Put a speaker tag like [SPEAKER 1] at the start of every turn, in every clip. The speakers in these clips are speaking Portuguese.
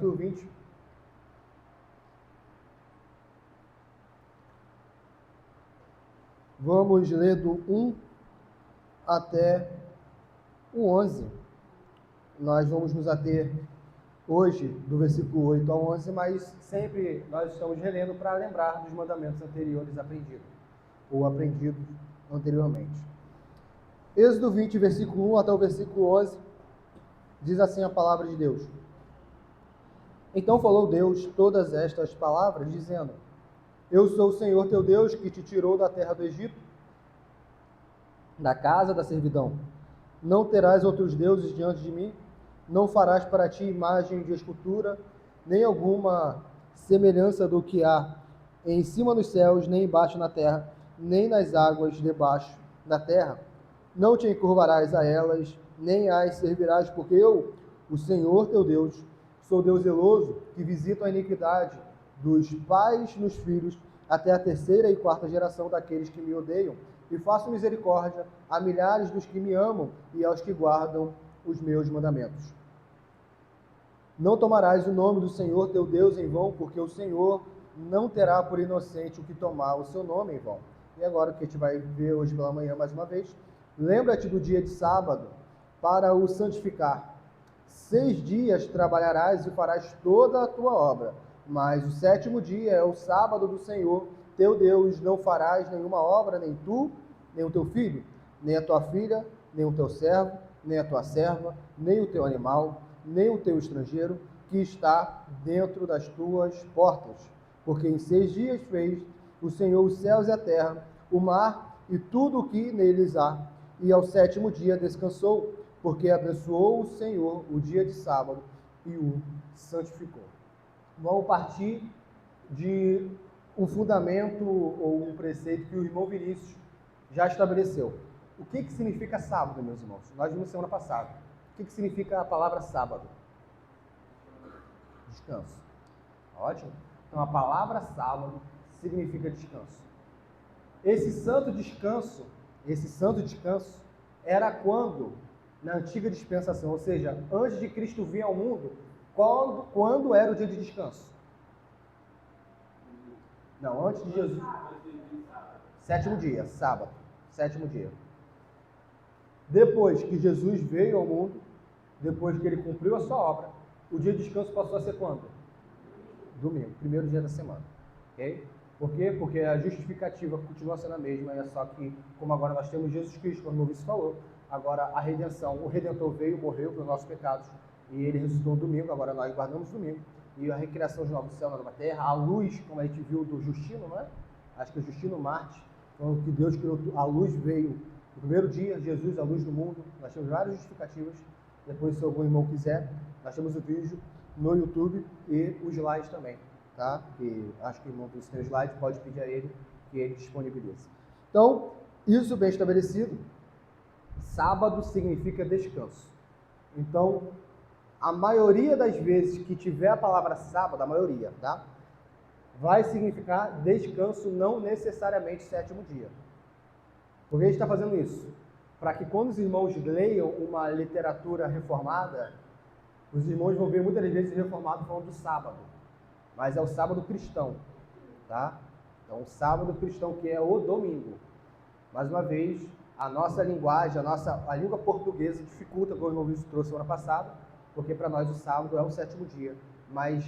[SPEAKER 1] capítulo 20. Vamos ler do 1 até o 11. Nós vamos nos ater hoje do versículo 8 ao 11, mas sempre nós estamos relendo para lembrar dos mandamentos anteriores aprendidos, ou aprendidos anteriormente. Êxodo 20, versículo 1 até o versículo 11, diz assim a palavra de Deus. Então falou Deus todas estas palavras, dizendo: Eu sou o Senhor teu Deus, que te tirou da terra do Egito, da casa da servidão. Não terás outros deuses diante de mim, não farás para ti imagem de escultura, nem alguma semelhança do que há em cima nos céus, nem embaixo na terra, nem nas águas debaixo da terra. Não te encurvarás a elas, nem as servirás, porque eu, o Senhor teu Deus, sou Deus zeloso, que visito a iniquidade dos pais nos filhos, até a terceira e quarta geração daqueles que me odeiam, e faço misericórdia a milhares dos que me amam e aos que guardam os meus mandamentos. Não tomarás o nome do Senhor teu Deus em vão, porque o Senhor não terá por inocente o que tomar o seu nome em vão. E agora o que a gente vai ver hoje pela manhã mais uma vez. Lembra-te do dia de sábado para o santificar. 6 dias trabalharás e farás toda a tua obra, mas o 7º dia é o sábado do Senhor teu Deus. Não farás nenhuma obra, nem tu, nem o teu filho, nem a tua filha, nem o teu servo, nem a tua serva, nem o teu animal, nem o teu estrangeiro, que está dentro das tuas portas. Porque em 6 dias fez o Senhor os céus e a terra, o mar e tudo o que neles há, e ao 7º dia descansou, porque abençoou o Senhor o dia de sábado e o santificou. Vamos partir de um fundamento ou um preceito que o irmão Vinícius já estabeleceu. O que significa sábado, meus irmãos? Nós vimos semana passada. O que significa a palavra sábado? Descanso. Ótimo. Então a palavra sábado significa descanso. Esse santo descanso era quando, na antiga dispensação, ou seja, antes de Cristo vir ao mundo, quando era o dia de descanso? Não, antes de Jesus. 7º dia, sábado. 7º dia. Depois que Jesus veio ao mundo, depois que ele cumpriu a sua obra, o dia de descanso passou a ser quando? Domingo, 1º dia da semana. Ok? Por quê? Porque a justificativa continua sendo a mesma, é só que, como agora nós temos Jesus Cristo, como o Luiz falou, agora a redenção, o Redentor veio, morreu pelos nossos pecados, e ele ressuscitou no domingo, agora nós guardamos domingo, e a recriação de novo céu, nova terra, a luz, como a gente viu do Justino, não é? Acho que é Justino Marte, falando que Deus criou, a luz veio no primeiro dia, Jesus, a luz do mundo. Nós temos várias justificativas, depois se algum irmão quiser, nós temos o vídeo no YouTube e os slides também, tá? E acho que o irmão tem os slides, pode pedir a ele que ele disponibilize. Então, isso bem estabelecido, sábado significa descanso. Então, a maioria das vezes que tiver a palavra sábado, a maioria, tá? Vai significar descanso, não necessariamente 7º dia. Por que a gente está fazendo isso? Para que quando os irmãos leiam uma literatura reformada, os irmãos vão ver muitas vezes reformado falando do sábado, mas é o sábado cristão, tá? Então, o sábado cristão, que é o domingo. Mais uma vez, a nossa linguagem, a língua portuguesa dificulta, como o irmão Vinícius trouxe semana passada, porque para nós o sábado é o 7º dia, mas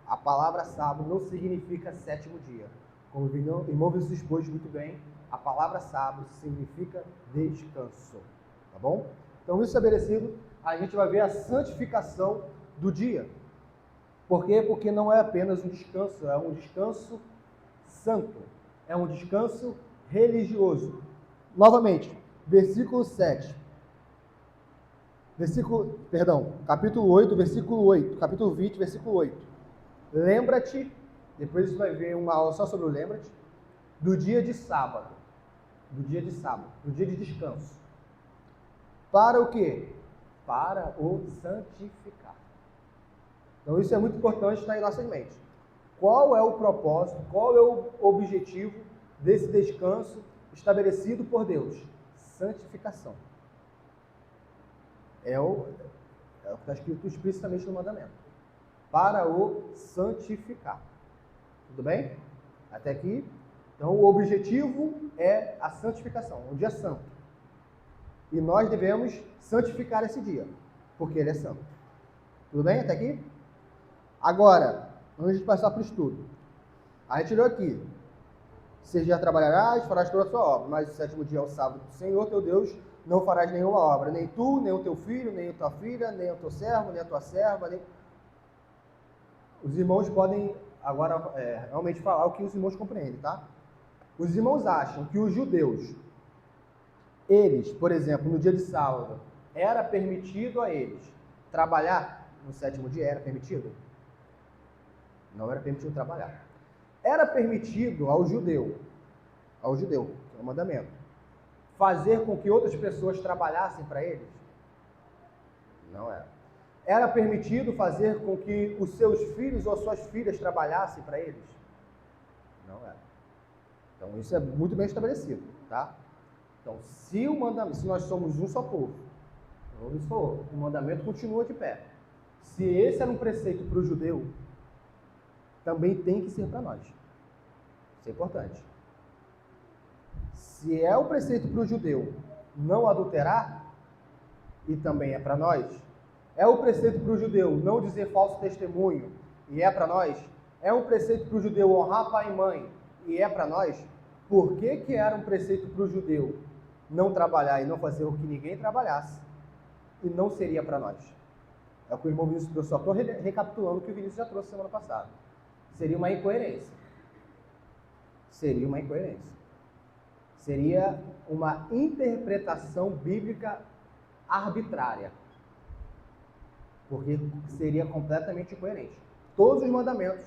[SPEAKER 1] a palavra sábado não significa 7º dia. Como o irmão Vinícius expôs muito bem, a palavra sábado significa descanso, tá bom? Então, isso estabelecido, a gente vai ver a santificação do dia. Por quê? Porque não é apenas um descanso, é um descanso santo, é um descanso religioso. Novamente, versículo 7. Capítulo 8, versículo 8. Capítulo 20, versículo 8. Lembra-te, depois você vai ver uma aula só sobre o lembra-te, do dia de sábado. Do dia de descanso. Para o quê? Para o santificar. Então isso é muito importante estar em nossas mentes. Qual é o propósito, qual é o objetivo desse descanso estabelecido por Deus? Santificação. É o que está escrito explicitamente no mandamento. para o santificar. Tudo bem? Até aqui. Então, o objetivo é a santificação, um dia santo. E nós devemos santificar esse dia, porque ele é santo. Tudo bem até aqui? Agora, antes de passar para o estudo, a gente leu aqui: 6 dias trabalharás, farás toda a sua obra, mas o 7º dia é o sábado do Senhor teu Deus, não farás nenhuma obra, nem tu, nem o teu filho, nem a tua filha, nem o teu servo, nem a tua serva, nem... Os irmãos podem agora realmente falar o que os irmãos compreendem, tá? Os irmãos acham que os judeus, eles, por exemplo, no dia de sábado, era permitido a eles trabalhar no 7º dia? Era permitido? Não era permitido trabalhar. Era permitido ao judeu, que é o mandamento, fazer com que outras pessoas trabalhassem para eles? Não era. Era permitido fazer com que os seus filhos ou suas filhas trabalhassem para eles? Não era. Então isso é muito bem estabelecido, tá? Então, se nós somos um só povo, como isso falou, o mandamento continua de pé. Se esse era um preceito para o judeu, também tem que ser para nós. Isso é importante. Se é o preceito para o judeu não adulterar, e também é para nós, é o preceito para o judeu não dizer falso testemunho, e é para nós, é um preceito para o judeu honrar pai e mãe, e é para nós, por que era um preceito para o judeu não trabalhar e não fazer o que ninguém trabalhasse, e não seria para nós? É o que o irmão Vinícius trouxe, só estou recapitulando o que o Vinícius já trouxe semana passada. Seria uma incoerência. Seria uma incoerência. Seria uma interpretação bíblica arbitrária. Porque seria completamente incoerente. Todos os mandamentos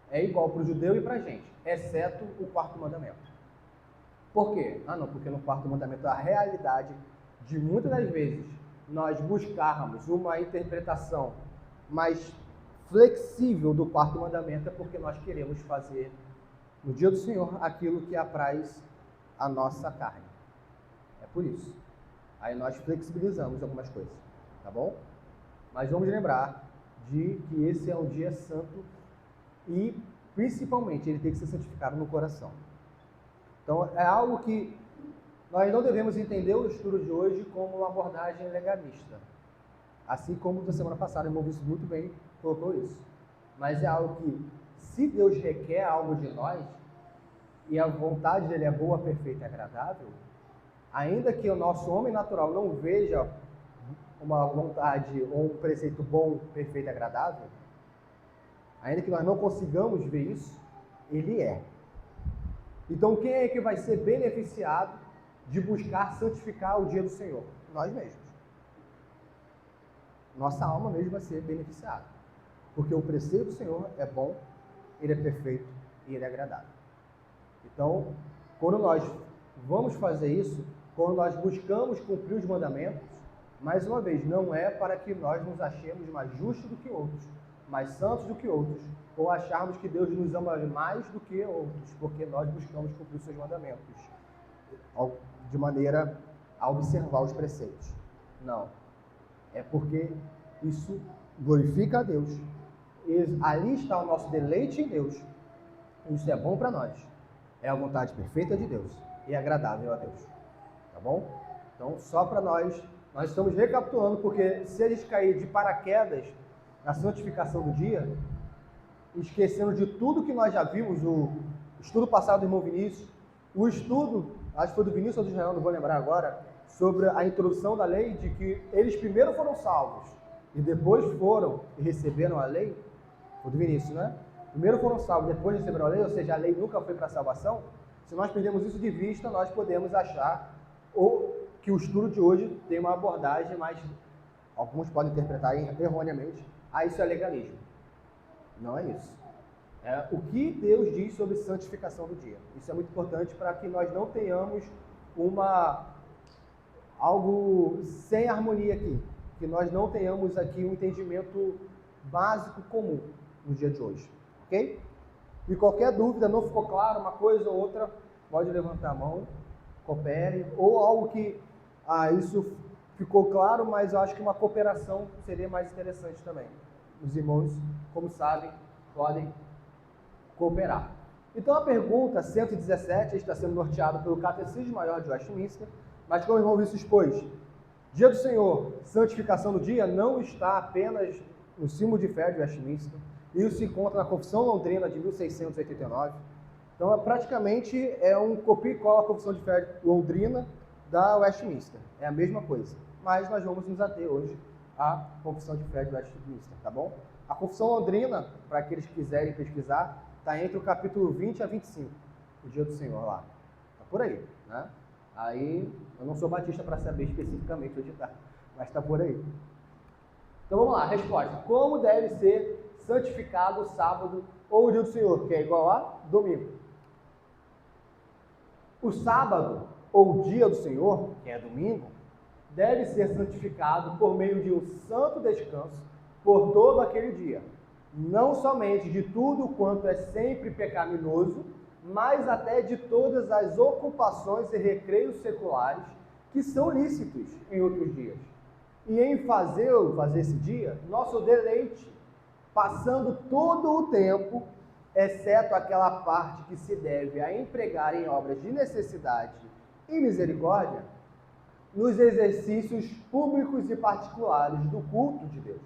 [SPEAKER 1] é igual para o judeu e para a gente, exceto o 4º mandamento. Por quê? Porque no 4º mandamento a realidade de muitas das vezes nós buscarmos uma interpretação mais flexível do 4º mandamento é porque nós queremos fazer no dia do Senhor aquilo que apraz a nossa carne. É por isso. Aí nós flexibilizamos algumas coisas, tá bom? Mas vamos lembrar de que esse é um dia santo e, principalmente, ele tem que ser santificado no coração. Então, é algo que nós não devemos entender o estudo de hoje como uma abordagem legalista. Assim como da semana passada, o irmão Vício muito bem colocou isso. Mas é algo que, se Deus requer algo de nós, e a vontade dele é boa, perfeita e agradável, ainda que o nosso homem natural não veja uma vontade ou um preceito bom, perfeito e agradável, ainda que nós não consigamos ver isso, ele é. Então, quem é que vai ser beneficiado de buscar santificar o dia do Senhor? Nós mesmos. Nossa alma mesmo vai ser beneficiada. Porque o preceito do Senhor é bom, ele é perfeito e ele é agradável. Então, quando nós vamos fazer isso, quando nós buscamos cumprir os mandamentos, mais uma vez, não é para que nós nos achemos mais justos do que outros, mais santos do que outros, ou acharmos que Deus nos ama mais do que outros, porque nós buscamos cumprir os seus mandamentos, de maneira a observar os preceitos. Não. É porque isso glorifica a Deus. E ali está o nosso deleite em Deus. Isso é bom para nós. É a vontade perfeita de Deus e agradável a Deus. Tá bom? Então, só para nós estamos recapitulando, porque se a gente cair de paraquedas na santificação do dia, esquecendo de tudo que nós já vimos, o estudo passado do irmão Vinícius, o estudo, acho que foi do Vinícius ou do Israel, não vou lembrar agora, sobre a introdução da lei, de que eles primeiro foram salvos e depois foram e receberam a lei, foi do Vinícius, né? Primeiro foram salvos, depois receberam a lei, ou seja, a lei nunca foi para a salvação. Se nós perdemos isso de vista, nós podemos achar que o estudo de hoje tem uma abordagem mais, alguns podem interpretar erroneamente, isso é legalismo. Não é isso. É o que Deus diz sobre santificação do dia. Isso é muito importante para que nós não tenhamos algo sem harmonia aqui. Que nós não tenhamos aqui um entendimento básico comum no dia de hoje. Ok? E qualquer dúvida, não ficou claro uma coisa ou outra, pode levantar a mão, coopere, ou algo que, isso ficou claro, mas eu acho que uma cooperação seria mais interessante também. os irmãos, como sabem, podem cooperar. Então a pergunta 117 está sendo norteada pelo Catecismo Maior de Westminster, mas como o irmão Vinícius expôs, Dia do Senhor, santificação do dia, não está apenas no símbolo de fé de Westminster, isso se encontra na Confissão Londrina de 1689, então praticamente é um copia e cola a Confissão de Fé Londrina da Westminster, é a mesma coisa, mas nós vamos nos ater hoje à Confissão de Fé de Westminster, tá bom? A Confissão Londrina, para aqueles que quiserem pesquisar, está entre o capítulo 20 a 25, o Dia do Senhor lá, tá por aí, né? Aí, eu não sou batista para saber especificamente onde está, mas está por aí. Então vamos lá, resposta. Como deve ser santificado o sábado ou o dia do Senhor, que é igual a domingo? O sábado ou o dia do Senhor, que é domingo, deve ser santificado por meio de um santo descanso por todo aquele dia. Não somente de tudo quanto é sempre pecaminoso, mas até de todas as ocupações e recreios seculares que são lícitos em outros dias. E em fazer esse dia nosso deleite, passando todo o tempo, exceto aquela parte que se deve a empregar em obras de necessidade e misericórdia, nos exercícios públicos e particulares do culto de Deus.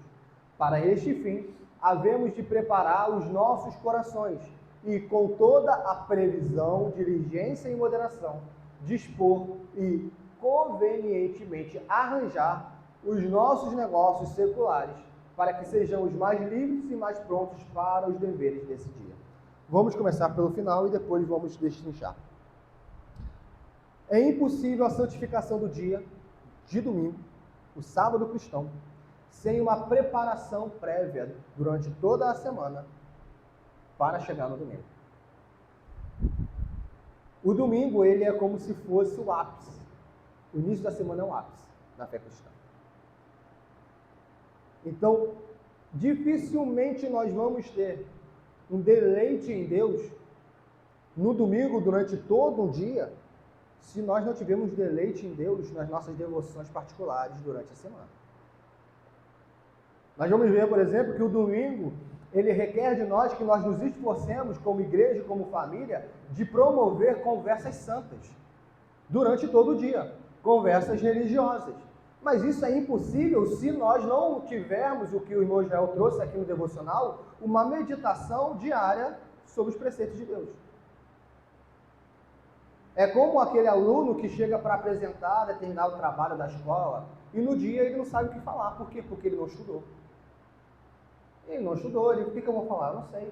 [SPEAKER 1] Para este fim, havemos de preparar os nossos corações e, com toda a previsão, diligência e moderação, dispor e convenientemente arranjar os nossos negócios seculares, para que sejamos mais livres e mais prontos para os deveres desse dia. Vamos começar pelo final e depois vamos destrinchar. É impossível a santificação do dia de domingo, o sábado cristão, sem uma preparação prévia durante toda a semana para chegar no domingo. O domingo, ele é como se fosse o ápice. O início da semana é o ápice da fé cristã. Então, dificilmente nós vamos ter um deleite em Deus no domingo, durante todo o dia, se nós não tivermos deleite em Deus nas nossas devoções particulares durante a semana. Nós vamos ver, por exemplo, que o domingo, ele requer de nós que nós nos esforcemos como igreja, como família, de promover conversas santas durante todo o dia, conversas religiosas. Mas isso é impossível se nós não tivermos o que o irmão Israel trouxe aqui no devocional, uma meditação diária sobre os preceitos de Deus. É como aquele aluno que chega para apresentar determinado trabalho da escola e no dia ele não sabe o que falar. Por quê? Porque ele não estudou. Ele não estudou, o que eu vou falar? Eu não sei.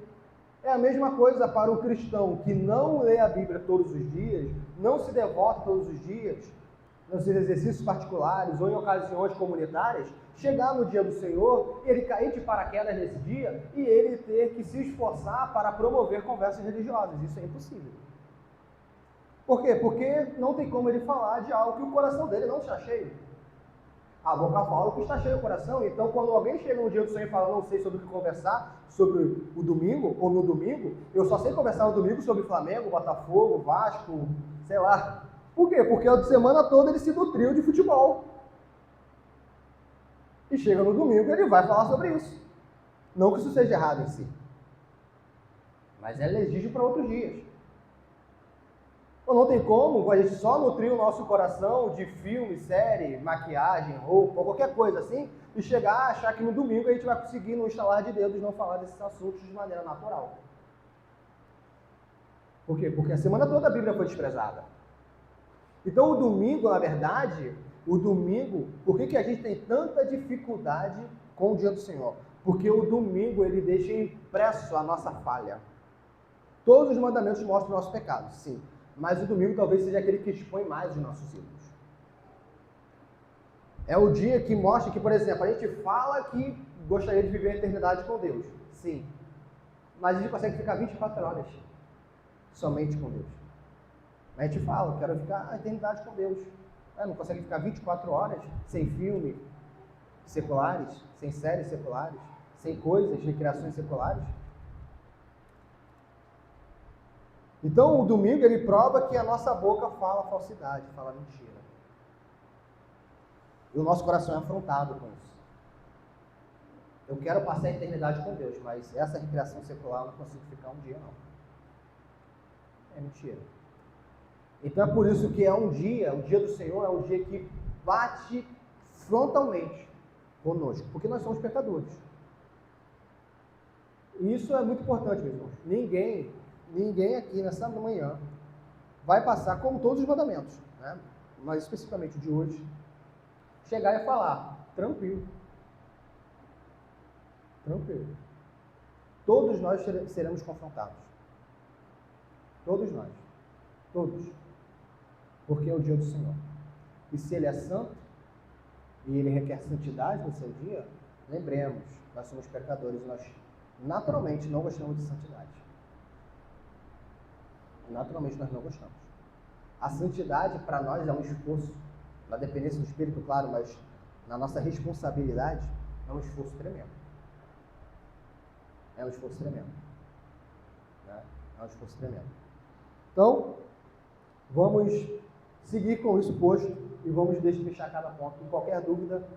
[SPEAKER 1] É a mesma coisa para o cristão que não lê a Bíblia todos os dias, não se devota todos os dias, nos seus exercícios particulares ou em ocasiões comunitárias, chegar no dia do Senhor, ele cair de paraquedas nesse dia e ele ter que se esforçar para promover conversas religiosas. Isso é impossível. Por quê? Porque não tem como ele falar de algo que o coração dele não está cheio. A boca fala o que está cheio o coração. Então, quando alguém chega no dia do Senhor e fala, não sei sobre o que conversar, sobre o domingo, ou no domingo, eu só sei conversar no domingo sobre Flamengo, Botafogo, Vasco, sei lá. Por quê? Porque a semana toda ele se nutriu de futebol. E chega no domingo e ele vai falar sobre isso. Não que isso seja errado em si. Mas é legítimo para outros dias. Então não tem como a gente só nutrir o nosso coração de filme, série, maquiagem, roupa, ou qualquer coisa assim, e chegar a achar que no domingo a gente vai conseguir, no estalar de dedos, não falar desses assuntos de maneira natural. Por quê? Porque a semana toda a Bíblia foi desprezada. Então o domingo, na verdade, por que a gente tem tanta dificuldade com o dia do Senhor? Porque o domingo, ele deixa impresso a nossa falha. Todos os mandamentos mostram o nosso pecado, sim. Mas o domingo talvez seja aquele que expõe mais os nossos erros. É o dia que mostra que, por exemplo, a gente fala que gostaria de viver a eternidade com Deus. Sim. Mas a gente consegue ficar 24 horas somente com Deus. A gente fala, quero ficar a eternidade com Deus. Não consegue ficar 24 horas sem filme seculares, sem séries seculares, sem coisas, recreações seculares. Então, o domingo, ele prova que a nossa boca fala falsidade, fala mentira. E o nosso coração é afrontado com isso. Eu quero passar a eternidade com Deus, mas essa recreação secular eu não consigo ficar um dia, não. É mentira. Então é por isso que é um dia, o dia do Senhor é um dia que bate frontalmente conosco, porque nós somos pecadores. E isso é muito importante, meus irmãos. Ninguém aqui nessa manhã vai passar, como todos os mandamentos, né? Mas especificamente o de hoje, chegar e falar, tranquilo. Tranquilo. Todos nós seremos confrontados. Todos nós. Todos. Porque é o dia do Senhor. E se Ele é santo, e Ele requer santidade no seu dia, lembremos, nós somos pecadores e nós naturalmente não gostamos de santidade. Naturalmente nós não gostamos. A santidade para nós é um esforço, na dependência do Espírito, claro, mas na nossa responsabilidade é um esforço tremendo. É um esforço tremendo. Né? É um esforço tremendo. Então, vamos seguir com isso posto e vamos deixar cada ponto. Em qualquer dúvida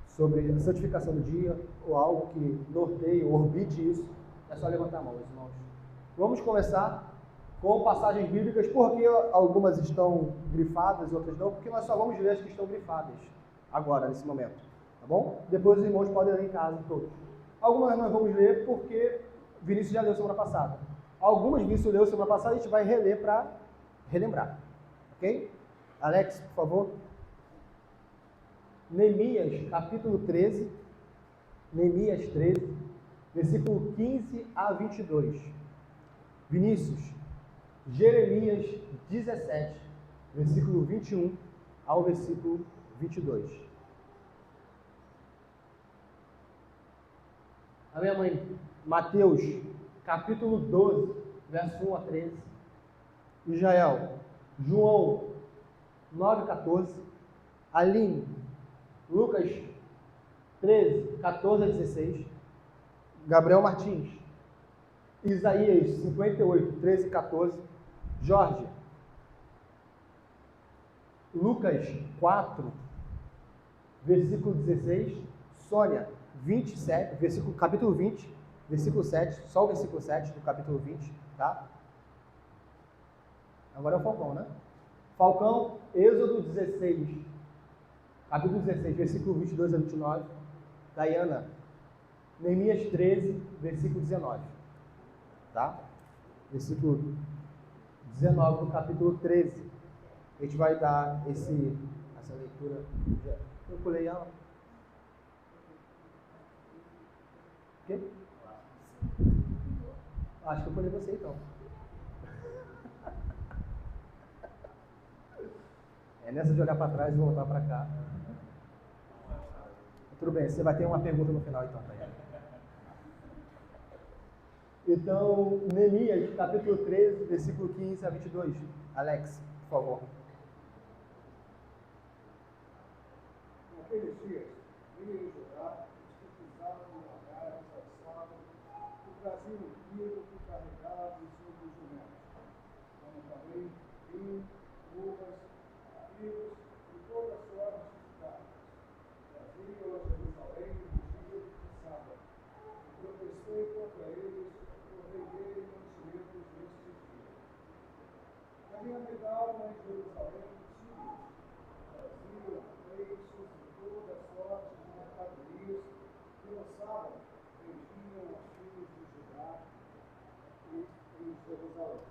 [SPEAKER 1] sobre a santificação do dia ou algo que norteie ou orbite isso, é só levantar a mão, meus irmãos. Vamos começar com passagens bíblicas, porque algumas estão grifadas e outras não, porque nós só vamos ler as que estão grifadas agora, nesse momento, tá bom? Depois os irmãos podem ler em casa, todos. Algumas nós vamos ler porque Vinícius já leu semana passada. Algumas Vinícius leu semana passada, a gente vai reler para relembrar, ok? Alex, por favor. Neemias, capítulo 13, Neemias 13, versículo 15 a 22. Vinícius, Jeremias 17, versículo 21 ao versículo 22. A minha mãe, Mateus, capítulo 12, verso 1 a 13. Israel, João 9, 14. Aline, Lucas 13, 14 a 16. Gabriel Martins, Isaías 58, 13 e 14. Jorge, Lucas 4, versículo 16. Sônia, 27, capítulo 20, versículo 7, só o versículo 7 do capítulo 20, tá? Agora é o Falcão, né? Falcão, Êxodo 16, capítulo 16, versículo 22 a 29. Dayana, Neemias 13, versículo 19, tá? Versículo 19 do capítulo 13. A gente vai dar essa leitura. Eu pulei ela. O quê? Acho que eu pulei você então. É nessa de olhar para trás e voltar para cá. Tudo bem, você vai ter uma pergunta no final então, Tayana. Então, Neemias, capítulo 13, versículo 15 a 22. Alex, por favor.
[SPEAKER 2] Naqueles dias, vinham em Judá os que pisavam no lagar, alçavam, e traziam o trigo que carregavam sobre os jumentos, como também vinho, uvas, figos e toda sorte de carnes. Traziam a Jerusalém no dia de sábado. E protestei contra eles por venderem mantimentos neste dia. Também habitavam em Jerusalém os sírios. Traziam peixes e toda sorte de mercadorias que no sábado vendiam aos filhos de Judá e em Jerusalém.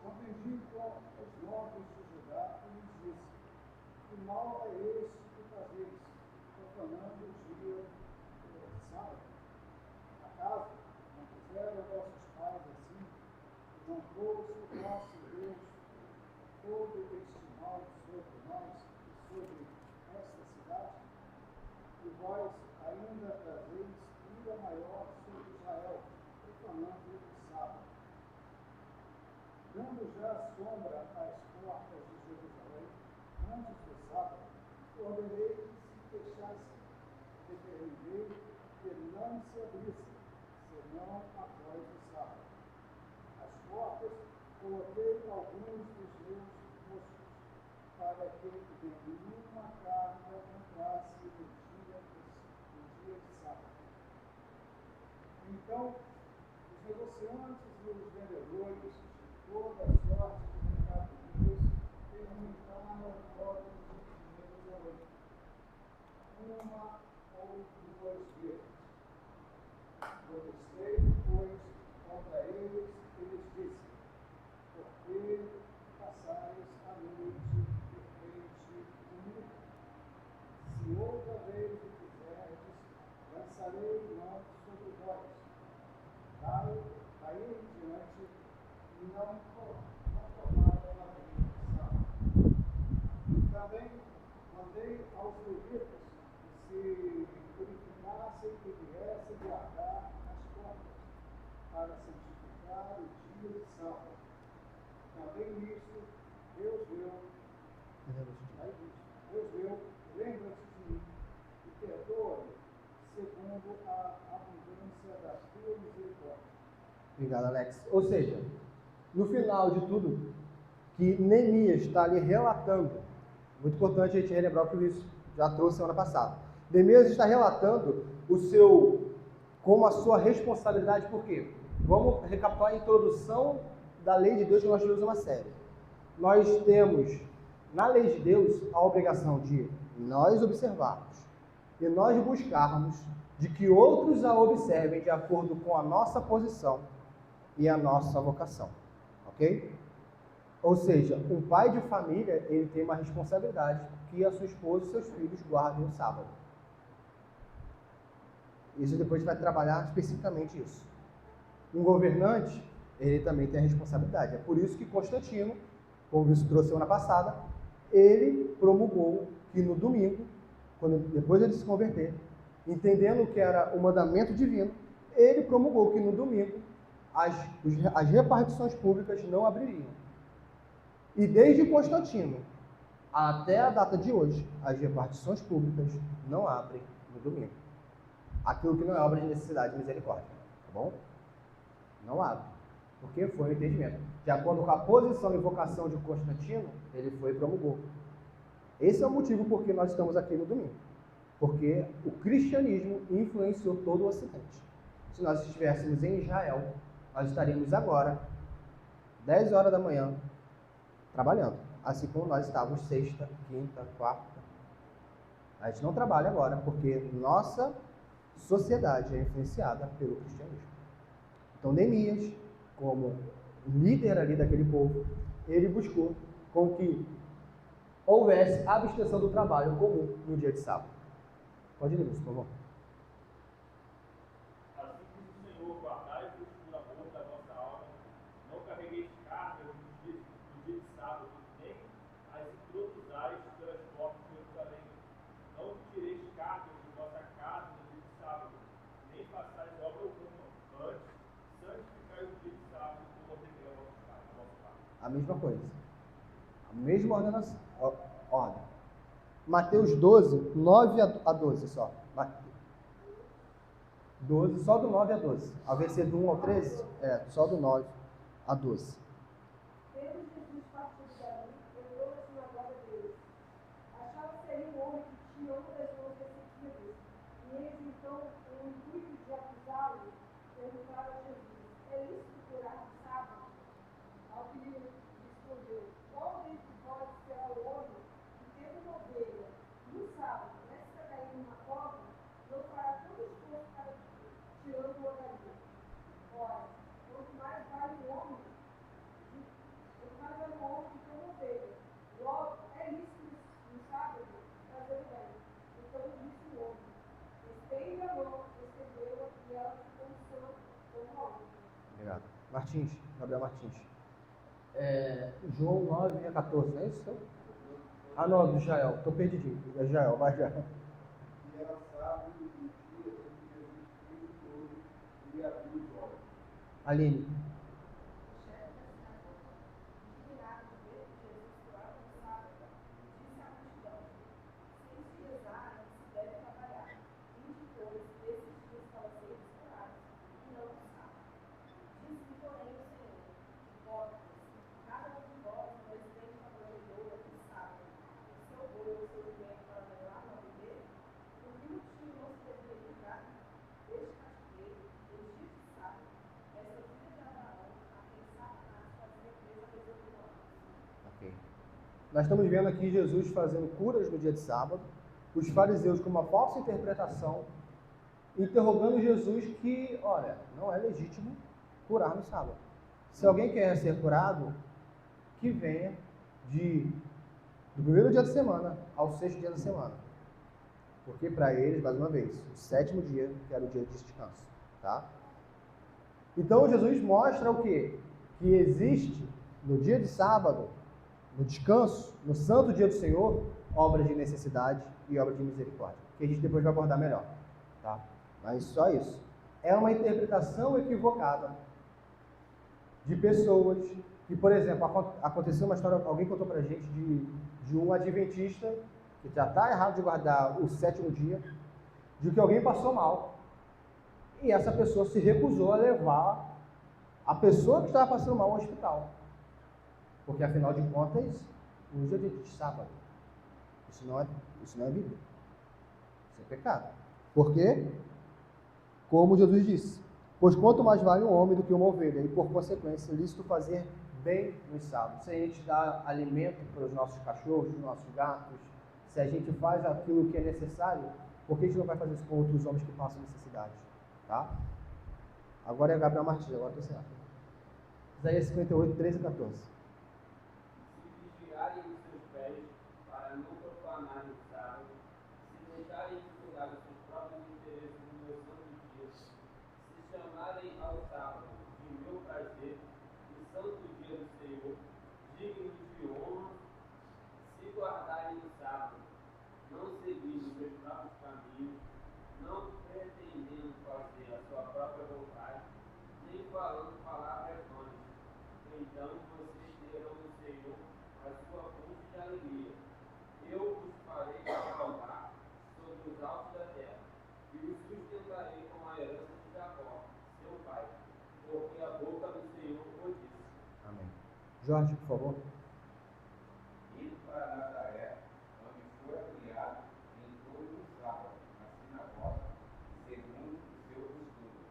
[SPEAKER 2] Contendi com os nobres de Judá e lhes disse: que mal é este que fazeis, profanando o dia sábado? Acaso não fizeram vossos pais assim? Não trouxe o nosso Deus todo este mal sobre nós e sobre esta cidade? E vós ainda trazeis ira maior sobre Israel, profanando o sábado. Dando já sombra às portas de Jerusalém, antes do sábado, ordenei que se fechassem, determinei que não se abrissem, senão após o sábado. As portas coloquei alguns dos meus postos, para que nenhuma carga entrasse no dia Então, os negociantes e os vendedores de toda sorte de mercadorias perguntaram logo os dinheiros da noite, uma ou duas vezes. Protestei, pois, contra eles, eles disse, porque passais a noite de frente comigo. Se outra vez o fizerdes, lançarei mão sobre vós. Daí em diante, não tornaram a vir de sábado. Também mandei aos levitas que se purificassem e viessem guardar as portas, para santificar o dia de sábado. Também nisso, Deus deu, lembra-te de mim e perdoa-me, segundo a abundância da tua misericórdia.
[SPEAKER 1] Obrigado, Alex. Ou seja, no final de tudo, que Neemias está ali relatando, muito importante a gente relembrar o que o Luiz já trouxe semana passada. Neemias está relatando como a sua responsabilidade, por quê? Vamos recapitular a introdução da lei de Deus que nós tivemos uma série. Nós temos, na lei de Deus, a obrigação de nós observarmos e nós buscarmos de que outros a observem de acordo com a nossa posição e a nossa vocação, ok? Ou seja, um pai de família, ele tem uma responsabilidade que a sua esposa e seus filhos guardem o sábado. Isso depois a gente vai trabalhar especificamente isso. Um governante, ele também tem a responsabilidade. É por isso que Constantino, como isso trouxe semana passada, ele promulgou que no domingo, depois ele se converter, entendendo que era o mandamento divino, ele promulgou que no domingo as repartições públicas não abririam. E desde Constantino até a data de hoje, as repartições públicas não abrem no domingo. Aquilo que não é obra de necessidade e misericórdia, tá bom? Não abre, porque foi o entendimento. De acordo com a posição e vocação de Constantino, ele foi e promulgou. Esse é o motivo por que nós estamos aqui no domingo. Porque o cristianismo influenciou todo o Ocidente. Se nós estivéssemos em Israel, nós estaríamos agora, 10 horas da manhã, trabalhando. Assim como nós estávamos sexta, quinta, quarta. A gente não trabalha agora, porque nossa sociedade é influenciada pelo cristianismo. Então, Neemias, como líder ali daquele povo, ele buscou com que houvesse abstenção do trabalho comum no dia de sábado. Pode ler isso, por favor.
[SPEAKER 3] Assim diz o Senhor, guardai-vos do amor da vossa alma, não carregueis cargas no dia de sábado, nem as introduzais pelas portas de Jerusalém. Não tireis cargas de vossa casa no dia de sábado, nem façais obra alguma. Antes, santificai o dia de sábado, como ordenei a vosso pai.
[SPEAKER 1] A mesma coisa. A mesma ordenação. Ordem. Mateus 12, 9 a 12 só. 12, só do 9 a 12. Ao ver ser do 1 ao 13, só do 9 a 12.
[SPEAKER 4] Tendo Jesus partido dali, entrou na sinagoga deles. Achava que seria um homem que tinha uma das mãos ressequidas. E eles, então, com o intuito de acusá-lo, perguntaram a Jesus: é isso curar no sábado? Ao que lhe respondeu: qual dentre vós será o homem que, tendo uma ovelha, no sábado, nesta cair numa cova, não fará todo esforço para tirando-a dali? Ora, quanto mais vale um homem que tem uma ovelha. Logo, é isso no sábado fazer o bem. Então disse o homem: estende a mão, estendeu-a, e ela ficou sã como a outra.
[SPEAKER 1] Obrigado. Martins, Gabriel Martins. João 9 a 14, não é isso? Ah, não, do Jael. Estou perdidinho. É Jael, vai Jael.
[SPEAKER 2] E era sábado e dia em que Jesus fez todo e abriu os olhos.
[SPEAKER 1] Aline. Nós estamos vendo aqui Jesus fazendo curas no dia de sábado, os fariseus com uma falsa interpretação, interrogando Jesus que, olha, não é legítimo curar no sábado. Se alguém quer ser curado, que venha do primeiro dia da semana ao sexto dia da semana. Porque para eles, mais uma vez, o sétimo dia que era o dia de descanso. Tá? Então Jesus mostra o quê? Que existe no dia de sábado, no descanso, no santo dia do Senhor, obra de necessidade e obra de misericórdia. Que a gente depois vai abordar melhor. Tá? Mas só isso. É uma interpretação equivocada de pessoas que, por exemplo, aconteceu uma história, alguém contou pra gente de um adventista que já está errado de guardar o sétimo dia, de que alguém passou mal e essa pessoa se recusou a levar a pessoa que estava passando mal ao hospital. Porque, afinal de contas, hoje é dia de sábado. Isso não é Bíblia. Isso é pecado. Por quê? Como Jesus disse, pois quanto mais vale um homem do que uma ovelha, e por consequência, é lícito fazer bem nos sábados. Se a gente dá alimento para os nossos cachorros, os nossos gatos, se a gente faz aquilo que é necessário, por que a gente não vai fazer isso com outros homens que passam necessidade? Tá? Agora é Gabriel Martins, agora está certo. Isaías 58, 13 e 14.
[SPEAKER 5] Se vigiarem os seus pés para não profanar o sábado, se deixarem de cuidar dos seus próprios interesses no meu santo dia, se chamarem ao sábado de meu prazer, o santo dia do Senhor, digno de honra, se guardarem o sábado, não seguindo os seus próprios caminhos, não pretendendo fazer a sua própria vontade, nem falando palavras vãs, então vocês terão no Senhor a sua fonte de alegria. Eu os farei cavalgar sobre os altos da terra, e os sustentarei com a herança de Jacó, seu pai, porque a boca do Senhor o disse.
[SPEAKER 1] Amém. Jorge, por favor.
[SPEAKER 6] Indo para Nazaré, onde fora criado, entrou no sábado, na sinagoga, segundo o seu costume,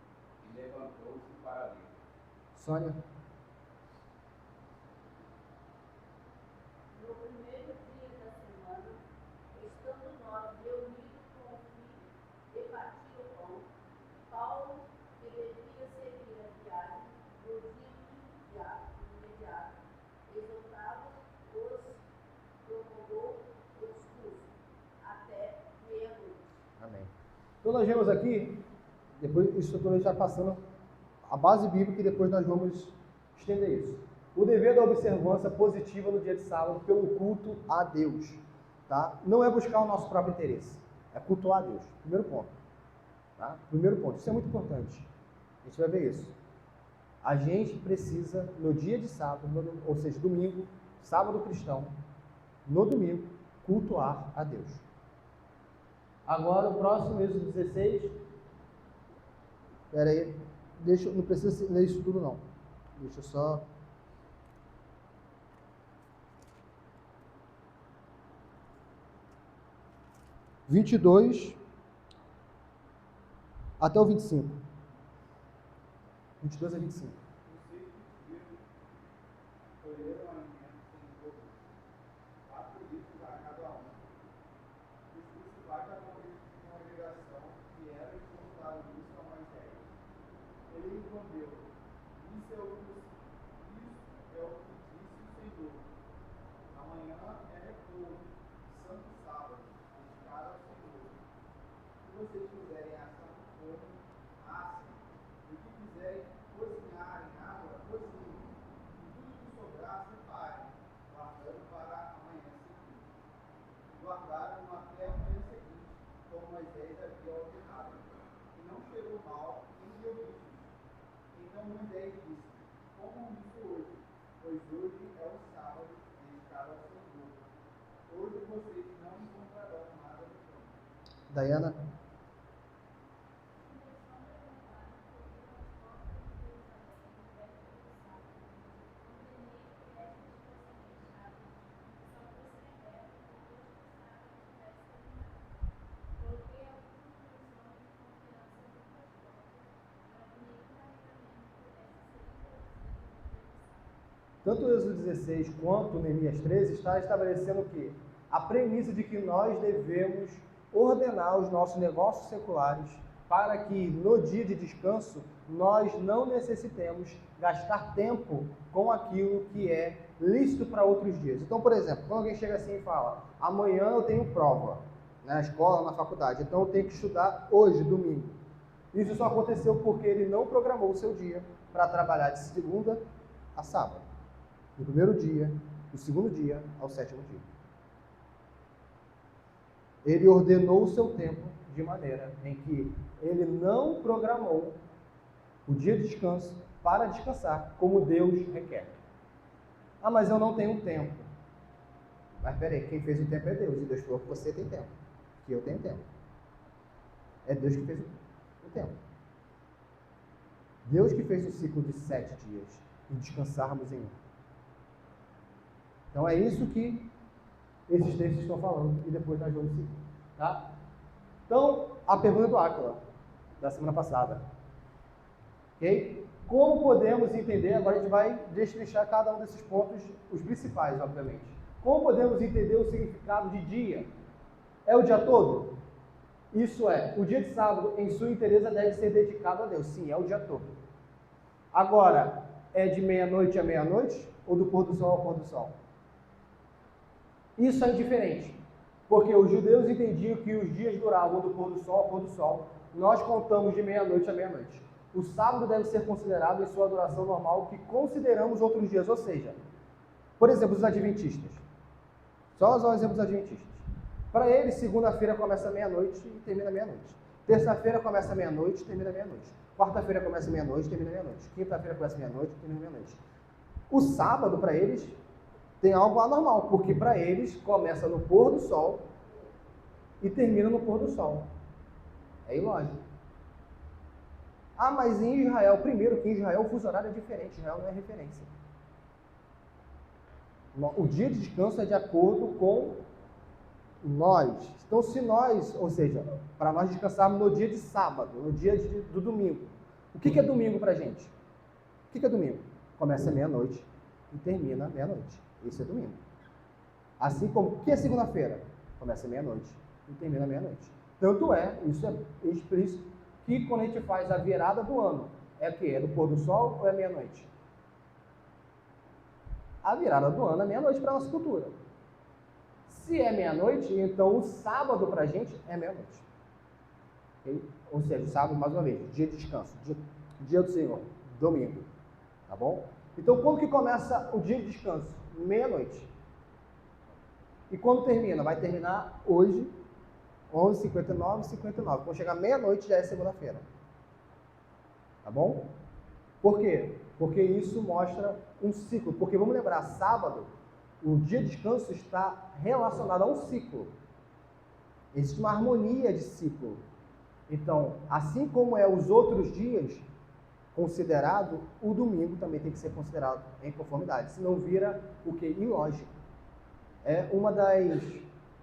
[SPEAKER 6] e levantou-se para ler.
[SPEAKER 1] Sônia.
[SPEAKER 4] No primeiro dia da semana, estando nós reunidos com o filho e partir o pão, Paulo, que devia seguir a viagem no dia imediato, exortava-os, prolongou o discurso até meia-noite.
[SPEAKER 1] Amém. Então nós vemos aqui, depois isso tudo já passando a base bíblica e depois nós vamos estender isso. O dever da observância positiva no dia de sábado pelo culto a Deus. Tá? Não é buscar o nosso próprio interesse, é cultuar a Deus. Primeiro ponto. Tá? Primeiro ponto, isso é muito importante. A gente vai ver isso. A gente precisa, no dia de sábado, ou seja, domingo, sábado cristão, no domingo, cultuar a Deus. Agora o próximo, Êxodo 16. Espera aí, não precisa ler isso tudo não. Deixa eu só... (22) até o 25. 22 a 25.
[SPEAKER 2] Colheram alimento sem fogo, 4 litros a cada um. Os principais da congregação vieram e contaram isso a Moisés. Ele respondeu: Isso é o que disse o Senhor. Amanhã é repouso, santo sábado, dedicado ao Senhor. Se vocês fizerem ação no forno, assem. O que quiserem cozinhar em água, cozinhem. E tudo que sobrar, separem, guardando para amanhã seguinte. Guardaram até a manhã seguinte, como Moisés havia ordenado. E não cheirou mal, nem deu bichos. Então Moisés disse: Comam isso hoje, pois hoje é o sábado dedicado ao Senhor. Hoje vocês não encontrarão nada no chão.
[SPEAKER 1] Dayana. tanto o Êxodo 16 quanto o Neemias 13 está estabelecendo o quê? A premissa de que nós devemos ordenar os nossos negócios seculares para que no dia de descanso nós não necessitemos gastar tempo com aquilo que é lícito para outros dias. Então, por exemplo, quando alguém chega assim e fala, amanhã eu tenho prova, na escola, na faculdade, então eu tenho que estudar hoje, domingo. Isso só aconteceu porque ele não programou o seu dia para trabalhar de segunda a sábado. Do primeiro dia, do segundo dia ao sétimo dia. Ele ordenou o seu tempo de maneira em que ele não programou o dia de descanso para descansar, como Deus requer. Ah, mas eu não tenho tempo. Mas peraí, quem fez o tempo é Deus, e Deus falou que você tem tempo, que eu tenho tempo. É Deus que fez o tempo. Deus que fez o ciclo de 7 dias e descansarmos em um. Então é isso que esses textos estão falando e depois nós vamos seguir, tá? Então, a pergunta do Áquila, da semana passada, ok? Como podemos entender, agora a gente vai destrinchar cada um desses pontos, os principais, obviamente. Como podemos entender o significado de dia? É o dia todo? Isso é, o dia de sábado, em sua inteireza, deve ser dedicado a Deus. Sim, é o dia todo. Agora, é de meia-noite a meia-noite ou do pôr do sol ao pôr do sol? Isso é indiferente, porque os judeus entendiam que os dias duravam do pôr do sol ao pôr do sol. Nós contamos de meia-noite a meia-noite. O sábado deve ser considerado em sua duração normal que consideramos outros dias, ou seja, por exemplo, os adventistas. Só usar o exemplo dos adventistas. Para eles, segunda-feira começa meia-noite e termina meia-noite. Terça-feira começa meia-noite e termina meia-noite. Quarta-feira começa meia-noite e termina meia-noite. Quinta-feira começa meia-noite e termina meia-noite. O sábado, para eles, tem algo anormal, porque para eles começa no pôr do sol e termina no pôr do sol. É ilógico. Ah, mas em Israel, primeiro que em Israel o fuso horário é diferente, Israel não é referência. O dia de descanso é de acordo com nós. Então, se nós, ou seja, para nós descansarmos no dia de sábado, no dia do domingo. O que é domingo para a gente? O que é domingo? Começa meia-noite e termina meia-noite. Esse é domingo. Assim como, o que é segunda-feira? Começa meia-noite e termina meia-noite. Tanto é, isso é explícito, que quando a gente faz a virada do ano, é o quê? É do pôr do sol ou é meia-noite? A virada do ano é meia-noite para a nossa cultura. Se é meia-noite, então o sábado para a gente é meia-noite. Okay? Ou seja, o sábado, mais uma vez, dia de descanso, dia do Senhor, domingo. Tá bom? Então, quando que começa o dia de descanso? Meia-noite. E quando termina? Vai terminar hoje, 11h59, 59. Quando chegar meia-noite já é segunda-feira. Tá bom? Por quê? Porque isso mostra um ciclo. Porque vamos lembrar, sábado, o dia de descanso está relacionado a um ciclo. Existe uma harmonia de ciclo. Então, assim como é os outros dias considerado, o domingo também tem que ser considerado em conformidade. Senão vira o que? Ilógico. É uma das,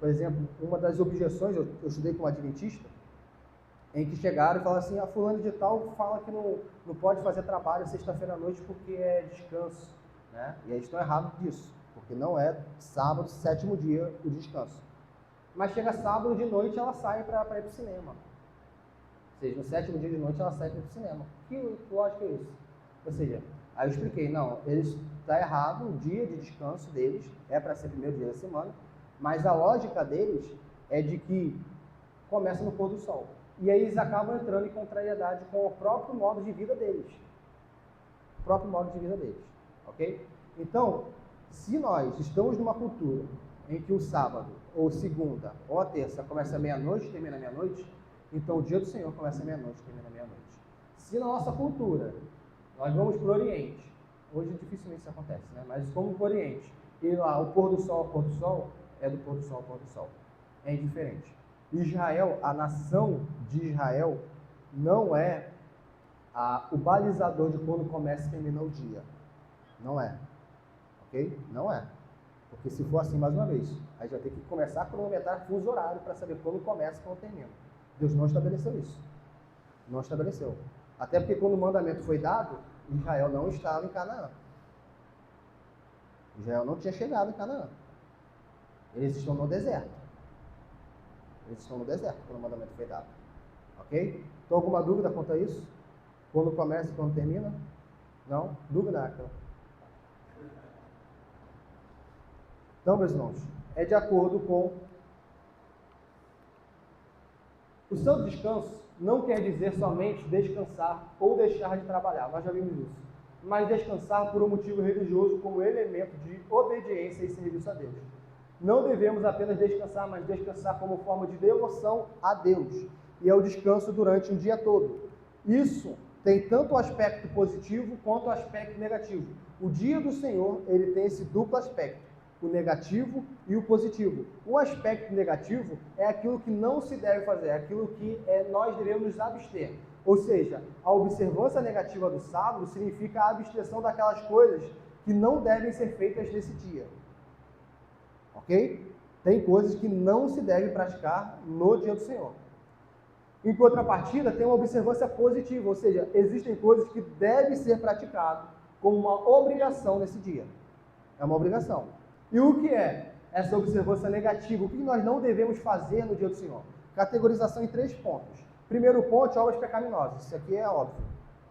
[SPEAKER 1] por exemplo, uma das objeções, eu estudei com um adventista, em que chegaram e falaram assim, a fulano de tal fala que não pode fazer trabalho sexta-feira à noite porque é descanso. Né? E eles estão errados disso, porque não é sábado, sétimo dia, o descanso. Mas chega sábado de noite, ela sai para ir para o cinema. Ou seja, no sétimo dia de noite, ela sai para ir para o cinema. Que lógica é isso? Ou seja, aí eu expliquei, não, está errado, o dia de descanso deles é para ser primeiro dia da semana, mas a lógica deles é de que começa no pôr do sol. E aí eles acabam entrando em contrariedade com o próprio modo de vida deles. O próprio modo de vida deles. Ok? Então, se nós estamos numa cultura em que o sábado, ou segunda, ou a terça começa meia-noite e termina meia-noite, então o dia do Senhor começa meia-noite e termina meia-noite. Se na nossa cultura nós vamos para o Oriente, hoje dificilmente isso acontece, né? Mas como para o Oriente, e lá o pôr do sol ao pôr do sol, é do pôr do sol ao pôr do sol. É indiferente. Israel, a nação de Israel, não é o balizador de quando começa e termina o dia. Não é. Ok? Não é. Porque se for assim, mais uma vez, a gente vai ter que começar a cronometrar fuso horário para saber quando começa e quando termina. Deus não estabeleceu isso. Não estabeleceu. Até porque quando o mandamento foi dado, Israel não estava em Canaã. Israel não tinha chegado em Canaã. Eles estão no deserto. Eles estão no deserto quando o mandamento foi dado. Ok? Então, alguma dúvida quanto a isso? Quando começa e quando termina? Não? Dúvida, Aquila? Então, meus irmãos, é de acordo com... O santo descanso não quer dizer somente descansar ou deixar de trabalhar. Nós já vimos isso. Mas descansar por um motivo religioso como elemento de obediência e serviço a Deus. Não devemos apenas descansar, mas descansar como forma de devoção a Deus. E é o descanso durante o dia todo. Isso tem tanto o aspecto positivo quanto o aspecto negativo. O dia do Senhor, ele tem esse duplo aspecto, o negativo e o positivo. O aspecto negativo é aquilo que não se deve fazer, é aquilo que nós devemos nos abster. Ou seja, a observância negativa do sábado significa a abstenção daquelas coisas que não devem ser feitas nesse dia. Ok? Tem coisas que não se deve praticar no dia do Senhor. Em contrapartida, tem uma observância positiva, ou seja, existem coisas que devem ser praticadas como uma obrigação nesse dia. É uma obrigação. E o que é essa observância negativa? O que nós não devemos fazer no dia do Senhor? Categorização em 3 pontos. Primeiro ponto, obras pecaminosas. Isso aqui é óbvio,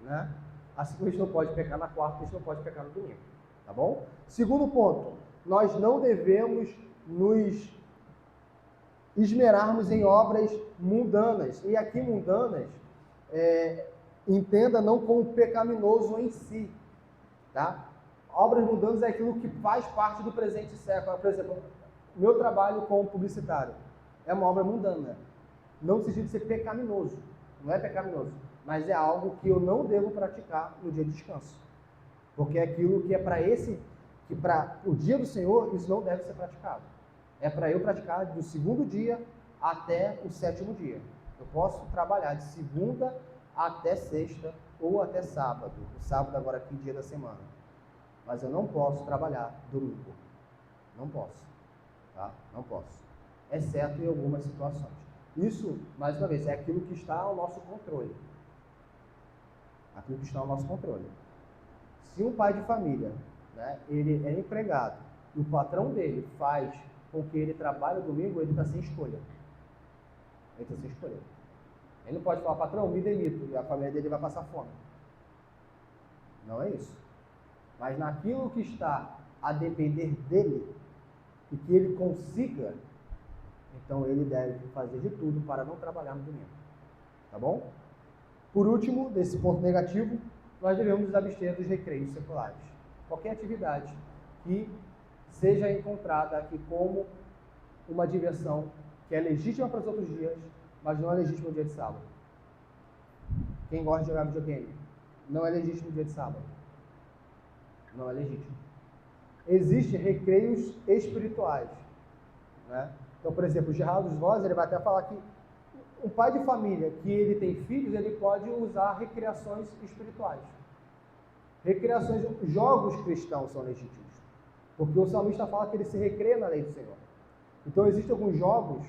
[SPEAKER 1] né? Assim como a gente não pode pecar na quarta, a gente não pode pecar no domingo. Tá bom? Segundo ponto, nós não devemos nos esmerarmos em obras mundanas. E aqui mundanas, entenda não como pecaminoso em si, tá? Obras mundanas é aquilo que faz parte do presente século. Por exemplo, meu trabalho como publicitário é uma obra mundana. Não no sentido de ser pecaminoso. Não é pecaminoso. Mas é algo que eu não devo praticar no dia de descanso. Porque é aquilo que é para o dia do Senhor, isso não deve ser praticado. É para eu praticar do segundo dia até o 7º dia. Eu posso trabalhar de segunda até sexta ou até sábado. O sábado agora aqui, dia da semana. Mas eu não posso trabalhar domingo. Não posso. Tá? Não posso. Exceto em algumas situações. Isso, mais uma vez, é aquilo que está ao nosso controle. Aquilo que está ao nosso controle. Se um pai de família, né, ele é empregado e o patrão dele faz com que ele trabalhe domingo, ele está sem escolha. Ele está sem escolha. Ele não pode falar, patrão, me demito, e a família dele vai passar fome. Não é isso. Mas naquilo que está a depender dele, e que ele consiga, então ele deve fazer de tudo para não trabalhar no domingo. Tá bom? Por último, desse ponto negativo, nós devemos nos abster dos recreios seculares. Qualquer atividade que seja encontrada aqui como uma diversão que é legítima para os outros dias, mas não é legítima no dia de sábado. Quem gosta de jogar videogame, não é legítimo no dia de sábado. Não é legítimo. Existem recreios espirituais, né? Então, por exemplo, o Geraldo Voz, ele vai até falar que um pai de família que ele tem filhos, ele pode usar recreações espirituais. Recreações, jogos cristãos são legítimos. Porque o salmista fala que ele se recreia na lei do Senhor. Então, existem alguns jogos,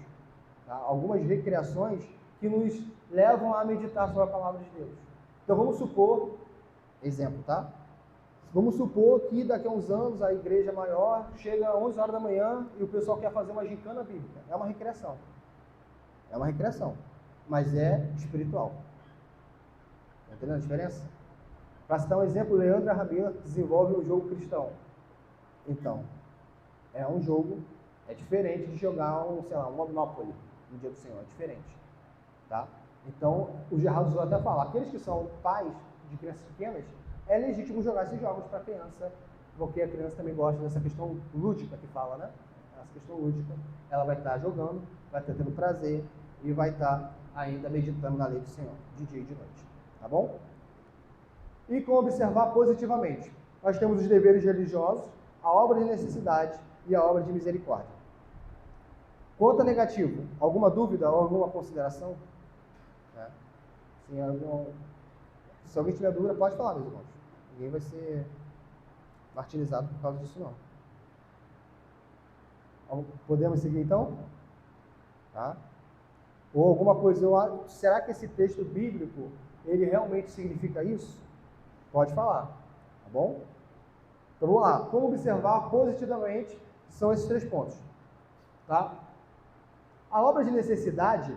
[SPEAKER 1] tá? Algumas recreações que nos levam a meditar sobre a palavra de Deus. Então, vamos supor, exemplo, tá? Vamos supor que daqui a uns anos a igreja maior chega às 11 horas da manhã e o pessoal quer fazer uma gincana bíblica. É uma recreação. É uma recreação. Mas é espiritual. Está entendendo a diferença? Para citar um exemplo, o Leandro Rabina desenvolve um jogo cristão. Então, é um jogo, é diferente de jogar um Monopoly no dia do Senhor, é diferente. Tá? Então, o Geraldo vai até falar, aqueles que são pais de crianças pequenas, é legítimo jogar esses jogos para a criança, porque a criança também gosta dessa questão lúdica que fala, né? Essa questão lúdica, ela vai estar jogando, vai estar tendo prazer e vai estar ainda meditando na lei do Senhor, de dia e de noite. Tá bom? E como observar positivamente? Nós temos os deveres religiosos, a obra de necessidade e a obra de misericórdia. Quanto a negativo, alguma dúvida ou alguma consideração? Se alguém tiver dúvida, pode falar, meus irmãos. Ninguém vai ser martirizado por causa disso, não. Podemos seguir, então? Tá? Ou alguma coisa, será que esse texto bíblico, ele realmente significa isso? Pode falar, tá bom? Então vamos lá, como observar positivamente são esses 3 pontos. Tá? A obra de necessidade,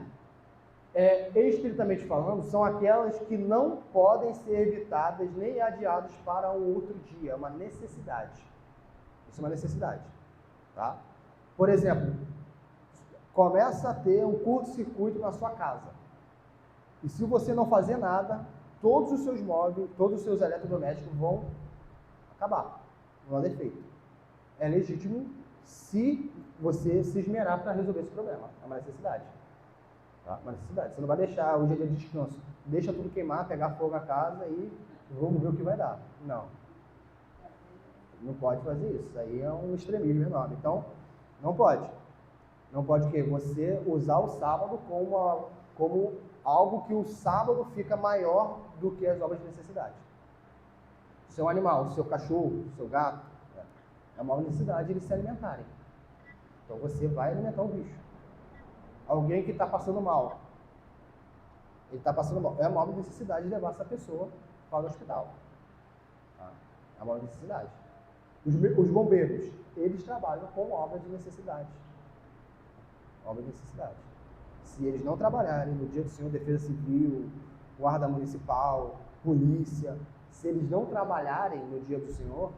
[SPEAKER 1] estritamente falando, são aquelas que não podem ser evitadas nem adiadas para um outro dia. É uma necessidade. Isso é uma necessidade. Tá? Por exemplo, começa a ter um curto-circuito na sua casa. E se você não fazer nada, todos os seus móveis, todos os seus eletrodomésticos vão acabar. Não há defeito. É legítimo se você se esmerar para resolver esse problema. É uma necessidade. Tá? Uma necessidade. Você não vai deixar o dia de descanso. Deixa tudo queimar, pegar fogo na casa e vamos ver o que vai dar. Não. Não pode fazer isso. Isso aí é um extremismo enorme. Então, não pode. Não pode o quê? Você usar o sábado como algo que o sábado fica maior do que as obras de necessidade. Seu animal, seu cachorro, seu gato, é uma necessidade eles se alimentarem. Então você vai alimentar o bicho. Alguém que está passando mal. Ele está passando mal. É uma obra de necessidade de levar essa pessoa para o hospital. Tá? É uma obra de necessidade. Os bombeiros, eles trabalham com obra de necessidade. Obra de necessidade. Se eles não trabalharem no dia do Senhor, Defesa Civil, Guarda Municipal, Polícia, se eles não trabalharem no dia do Senhor,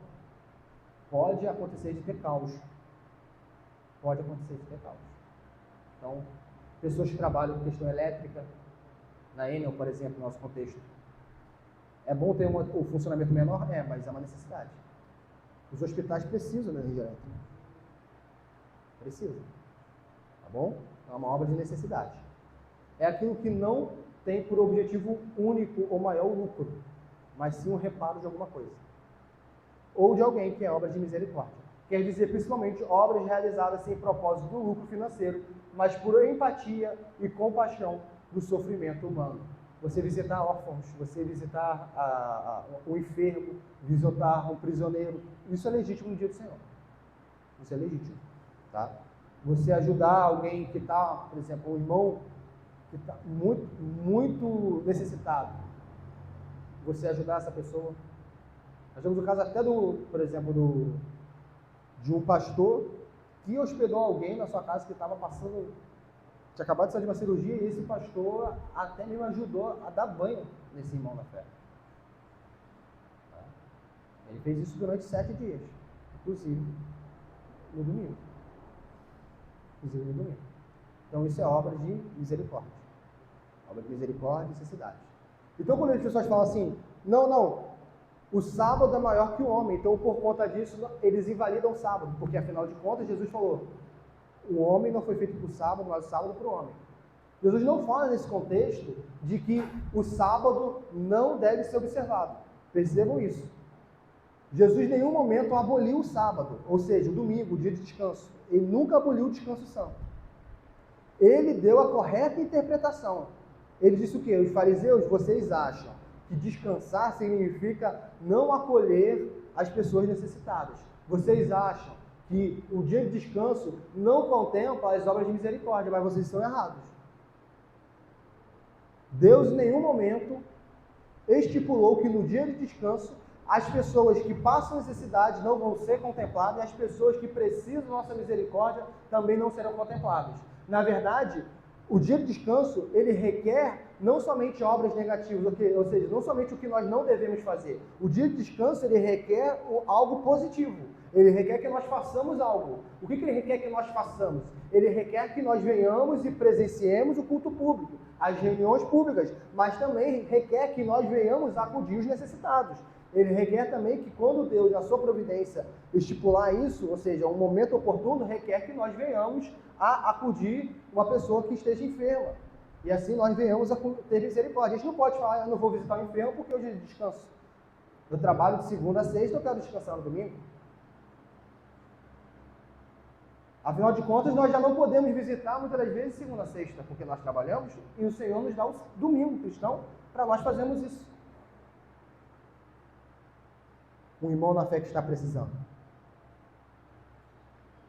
[SPEAKER 1] pode acontecer de ter caos. Pode acontecer de ter caos. Então, pessoas que trabalham com questão elétrica, na Enel, por exemplo, no nosso contexto, é bom ter o funcionamento menor? Mas é uma necessidade. Os hospitais precisam da energia elétrica. Precisam. Tá bom? É uma obra de necessidade. É aquilo que não tem por objetivo único ou maior o lucro, mas sim o reparo de alguma coisa. Ou de alguém, que é obra de misericórdia. Quer dizer, principalmente, obras realizadas sem propósito do lucro financeiro, mas por empatia e compaixão do sofrimento humano. Você visitar órfãos, você visitar o enfermo, visitar um prisioneiro, isso é legítimo no dia do Senhor. Isso é legítimo. Tá? Você ajudar alguém que está, por exemplo, um irmão que está muito, muito necessitado. Você ajudar essa pessoa. Nós temos o caso até por exemplo, de um pastor que hospedou alguém na sua casa que estava tinha acabado de sair de uma cirurgia, e esse pastor até mesmo ajudou a dar banho nesse irmão na fé. Ele fez isso durante 7 dias, inclusive no domingo. Então isso é obra de misericórdia. Obra de misericórdia e necessidade. Então quando as pessoas falam assim, não, o sábado é maior que o homem, então por conta disso eles invalidam o sábado, porque afinal de contas Jesus falou, o homem não foi feito para o sábado, mas o sábado para o homem. Jesus não fala nesse contexto de que o sábado não deve ser observado. Percebam isso. Jesus em nenhum momento aboliu o sábado, ou seja, o domingo, o dia de descanso. Ele nunca aboliu o descanso santo. Ele deu a correta interpretação. Ele disse o quê? Os fariseus, vocês acham que descansar significa não acolher as pessoas necessitadas. Vocês acham que o dia de descanso não contempla as obras de misericórdia, mas vocês estão errados. Deus em nenhum momento estipulou que no dia de descanso as pessoas que passam necessidade não vão ser contempladas e as pessoas que precisam da nossa misericórdia também não serão contempladas. Na verdade, o dia de descanso, ele requer não somente obras negativas, ou seja, não somente o que nós não devemos fazer. O dia de descanso, ele requer algo positivo. Ele requer que nós façamos algo. O que ele requer que nós façamos? Ele requer que nós venhamos e presenciemos o culto público, as reuniões públicas, mas também requer que nós venhamos acudir os necessitados. Ele requer também que quando Deus, na sua providência, estipular isso, ou seja, um momento oportuno, requer que nós venhamos a acudir uma pessoa que esteja enferma. E assim nós venhamos a ter misericórdia. A gente não pode falar, eu não vou visitar o enfermo porque hoje é descanso. Eu trabalho de segunda a sexta, eu quero descansar no domingo. Afinal de contas, nós já não podemos visitar muitas das vezes segunda a sexta, porque nós trabalhamos e o Senhor nos dá o domingo cristão para nós fazermos isso. Um irmão na fé que está precisando.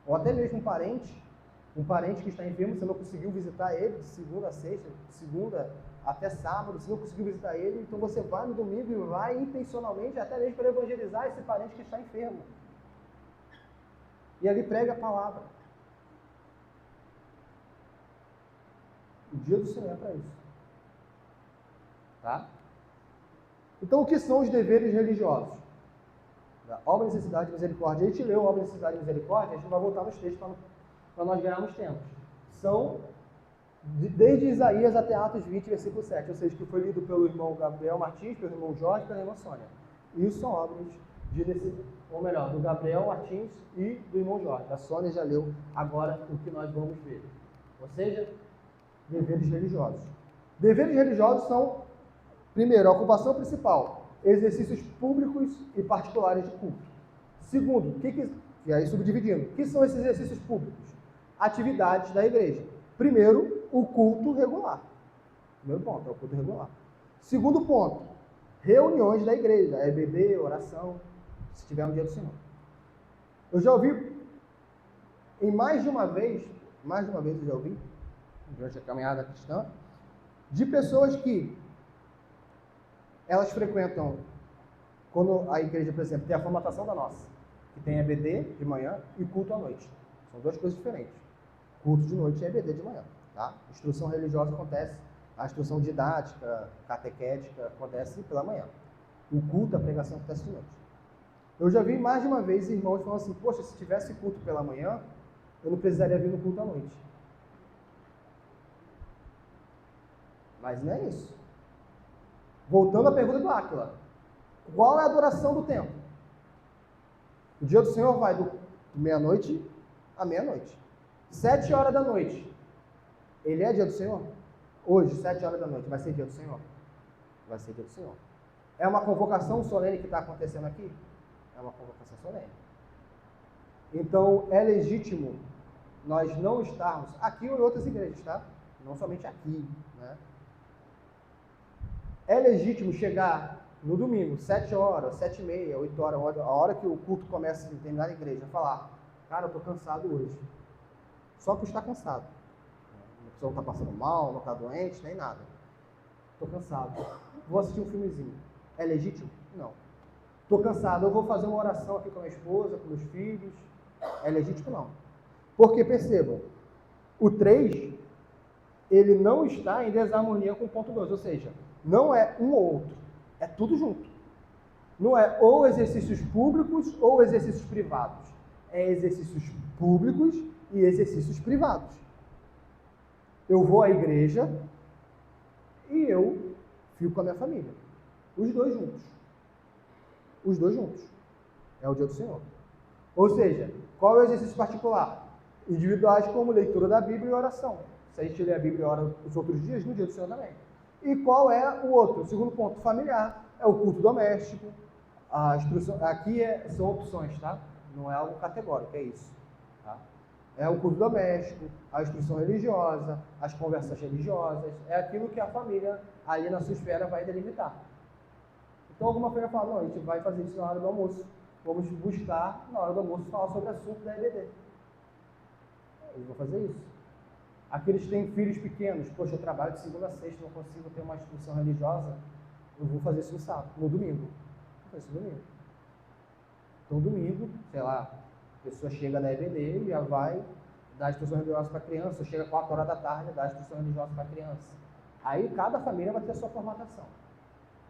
[SPEAKER 1] Ou até mesmo um parente que está enfermo, você não conseguiu visitar ele de segunda a sexta, de segunda até sábado, se não conseguiu visitar ele, então você vai no domingo e vai intencionalmente, até mesmo para evangelizar esse parente que está enfermo. E ali prega a palavra. O dia do Senhor é para isso. Tá? Então, o que são os deveres religiosos? Obra, necessidade e misericórdia. A gente leu obra, necessidade e misericórdia, a gente vai voltar nos textos para nós ganharmos tempo. São desde Isaías até Atos 20, versículo 7, ou seja, que foi lido pelo irmão Gabriel Martins, pelo irmão Jorge e pela irmã Sônia. Isso são obras ou melhor, do Gabriel Martins e do irmão Jorge. A Sônia já leu agora o que nós vamos ver. Ou seja, deveres religiosos. Deveres religiosos são, primeiro, a ocupação principal, exercícios públicos e particulares de culto. Segundo, e aí subdividindo, o que são esses exercícios públicos? Atividades da igreja. Primeiro, o culto regular. Primeiro ponto, é o culto regular. Segundo ponto, reuniões da igreja, EBD, oração, se tiver no dia do Senhor. Eu já ouvi, mais de uma vez eu já ouvi, durante a caminhada cristã, de pessoas que elas frequentam, quando a igreja, por exemplo, tem a formatação da nossa, que tem EBD de manhã e culto à noite. São duas coisas diferentes. Culto de noite e EBD de manhã. Tá? Instrução religiosa acontece, a instrução didática, catequética acontece pela manhã. O culto, a pregação acontece de noite. Eu já vi mais de uma vez irmãos falando assim, poxa, se tivesse culto pela manhã, eu não precisaria vir no culto à noite. Mas não é isso. Voltando à pergunta do Áquila. Qual é a duração do tempo? O dia do Senhor vai do meia-noite à meia-noite. 7 horas da noite. Ele é dia do Senhor? Hoje, 7 horas da noite, vai ser dia do Senhor? Vai ser dia do Senhor. É uma convocação solene que está acontecendo aqui? É uma convocação solene. Então, é legítimo nós não estarmos aqui ou em outras igrejas, tá? Não somente aqui, né? É legítimo chegar no domingo, 7 horas, 7h30, 8 horas, a hora que o culto começa em determinada igreja, falar, cara, eu estou cansado hoje. Só por estar cansado. A pessoa não está passando mal, não está doente, nem nada. Estou cansado. Vou assistir um filmezinho. É legítimo? Não. Estou cansado, eu vou fazer uma oração aqui com a minha esposa, com meus filhos. É legítimo? Não. Porque, percebam, o 3, ele não está em desarmonia com o ponto 2, ou seja, não é um ou outro, é tudo junto. Não é ou exercícios públicos ou exercícios privados. É exercícios públicos e exercícios privados. Eu vou à igreja e eu fico com a minha família. Os dois juntos. Os dois juntos. É o dia do Senhor. Ou seja, qual é o exercício particular? Individuais como leitura da Bíblia e oração. Se a gente lê a Bíblia e ora os outros dias, no dia do Senhor também. E qual é o outro? O segundo ponto, familiar. É o culto doméstico. A instrução, aqui são opções, tá? Não é algo categórico, é isso. Tá? É o culto doméstico, a instrução religiosa, as conversas religiosas. É aquilo que a família, ali na sua esfera, vai delimitar. Então, alguma família fala, não, a gente vai fazer isso na hora do almoço. Vamos buscar, na hora do almoço, falar sobre o assunto da EBD. Eles vão fazer isso. Aqueles que têm filhos pequenos, poxa, eu trabalho de segunda a sexta, não consigo ter uma instrução religiosa, eu vou fazer isso no sábado, no domingo. Vou fazer isso no domingo. Então, domingo, sei lá, a pessoa chega na EBD e já vai dar instrução religiosa para a criança, ou chega 4 horas da tarde e dá instrução religiosa para a criança. Aí, cada família vai ter a sua formatação.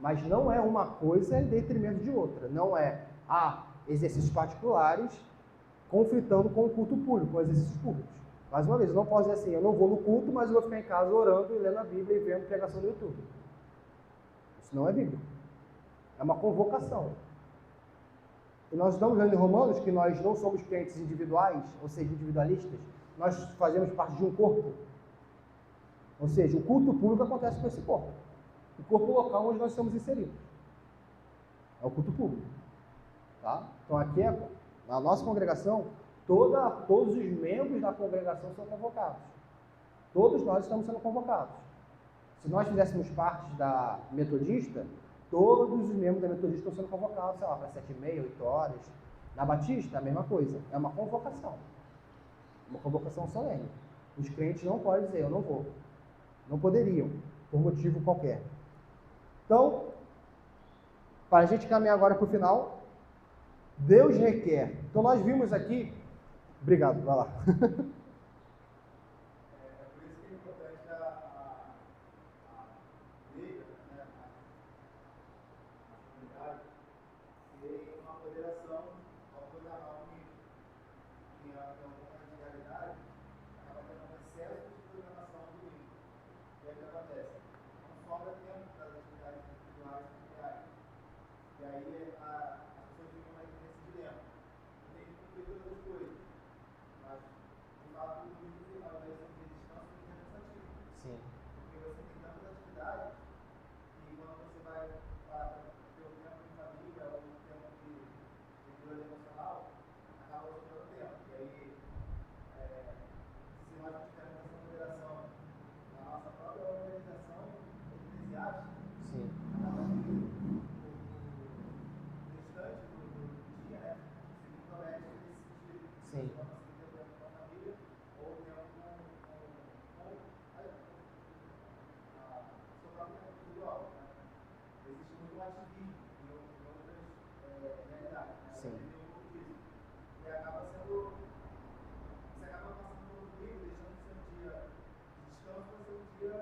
[SPEAKER 1] Mas não é uma coisa em detrimento de outra. Não é, exercícios particulares conflitando com o culto público, com exercícios públicos. Mais uma vez, eu não posso dizer assim, eu não vou no culto, mas eu vou ficar em casa orando e lendo a Bíblia e vendo pregação no YouTube. Isso não é Bíblia. É uma convocação. E nós estamos vendo em Romanos que nós não somos crentes individuais, ou seja, individualistas. Nós fazemos parte de um corpo. Ou seja, o culto público acontece com esse corpo. O corpo local onde nós estamos inseridos. É o culto público. Tá? Então aqui, na nossa congregação, todos os membros da congregação são convocados. Todos nós estamos sendo convocados. Se nós fizéssemos parte da metodista, todos os membros da metodista estão sendo convocados, sei lá, para 7h30, 8 horas. Na Batista, a mesma coisa. É uma convocação. Uma convocação solene. Os crentes não podem dizer, eu não vou. Não poderiam. por motivo qualquer. Então, para a gente caminhar agora para o final, Deus requer. Então nós vimos aqui, obrigado, vai lá.
[SPEAKER 2] É por isso que é importante a igreja, né, a comunidade, ter uma moderação ao programar o nível. Que em alguma radicalidade acaba tendo um excesso de programação do nível. E aí o que acontece? Não sobra tempo para as atividades individuais e familiares. E aí as pessoas ficam nesse dilema. Eu tenho que cumprir todas as coisas. Mas, de fato, o nível, ao invés de descanso, fica cansativo.
[SPEAKER 1] Sim.
[SPEAKER 2] Porque você tem tantas atividades que quando você vai para ter o tempo de família ou o tempo de vida emocional, acaba sobrando tempo. E aí, se nós não tivermos essa moderação na nossa própria organização eclesiástica,
[SPEAKER 1] Sim.
[SPEAKER 2] acaba que o restante do dia, né, se compromete nesse sentido.
[SPEAKER 1] Sim.
[SPEAKER 2] Você não consegue ter tempo com a família ou tempo com a sua própria vida individual. Né? Existe muito ativismo em outras realidades. Né?
[SPEAKER 1] Sim.
[SPEAKER 2] Tem um pouco disso. E acaba sendo. Você acaba passando por um livro, deixando de ser um dia de descanso para ser um dia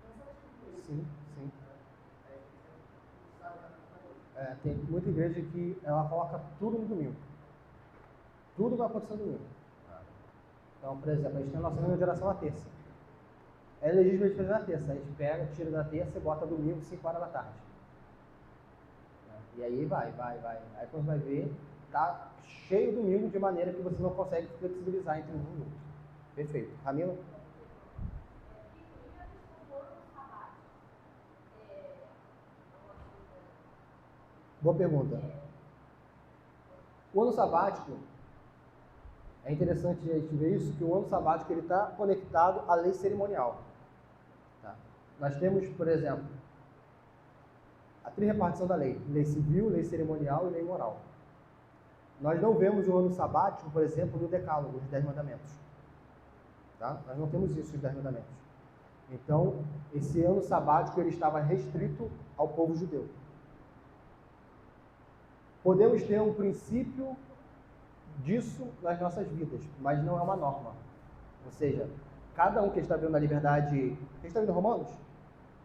[SPEAKER 2] cansativo mesmo.
[SPEAKER 1] Sim, sim.
[SPEAKER 2] Aí você sabe a mesma coisa.
[SPEAKER 1] Tem muita igreja que ela coloca tudo no domingo. Tudo vai acontecer no domingo. Então, por exemplo, a gente tem a nossa reunião de oração na terça. É legítimo a gente fazer na terça. A gente pega, tira da terça e bota domingo, 5 horas da tarde. E aí vai. Aí quando vai ver, tá cheio domingo de maneira que você não consegue flexibilizar entre um e outro. Perfeito. Camila? Boa pergunta. O ano sabático, é interessante a gente ver isso, que o ano sabático está conectado à lei cerimonial. Tá? Nós temos, por exemplo, a trirepartição da lei: lei civil, lei cerimonial e lei moral. Nós não vemos o ano sabático, por exemplo, no decálogo, os 10 mandamentos. Tá? Nós não temos isso, os 10 mandamentos. Então, esse ano sabático ele estava restrito ao povo judeu. Podemos ter um princípio disso nas nossas vidas, mas não é uma norma. Ou seja, cada um que está vendo a liberdade... Quem está vendo Romanos?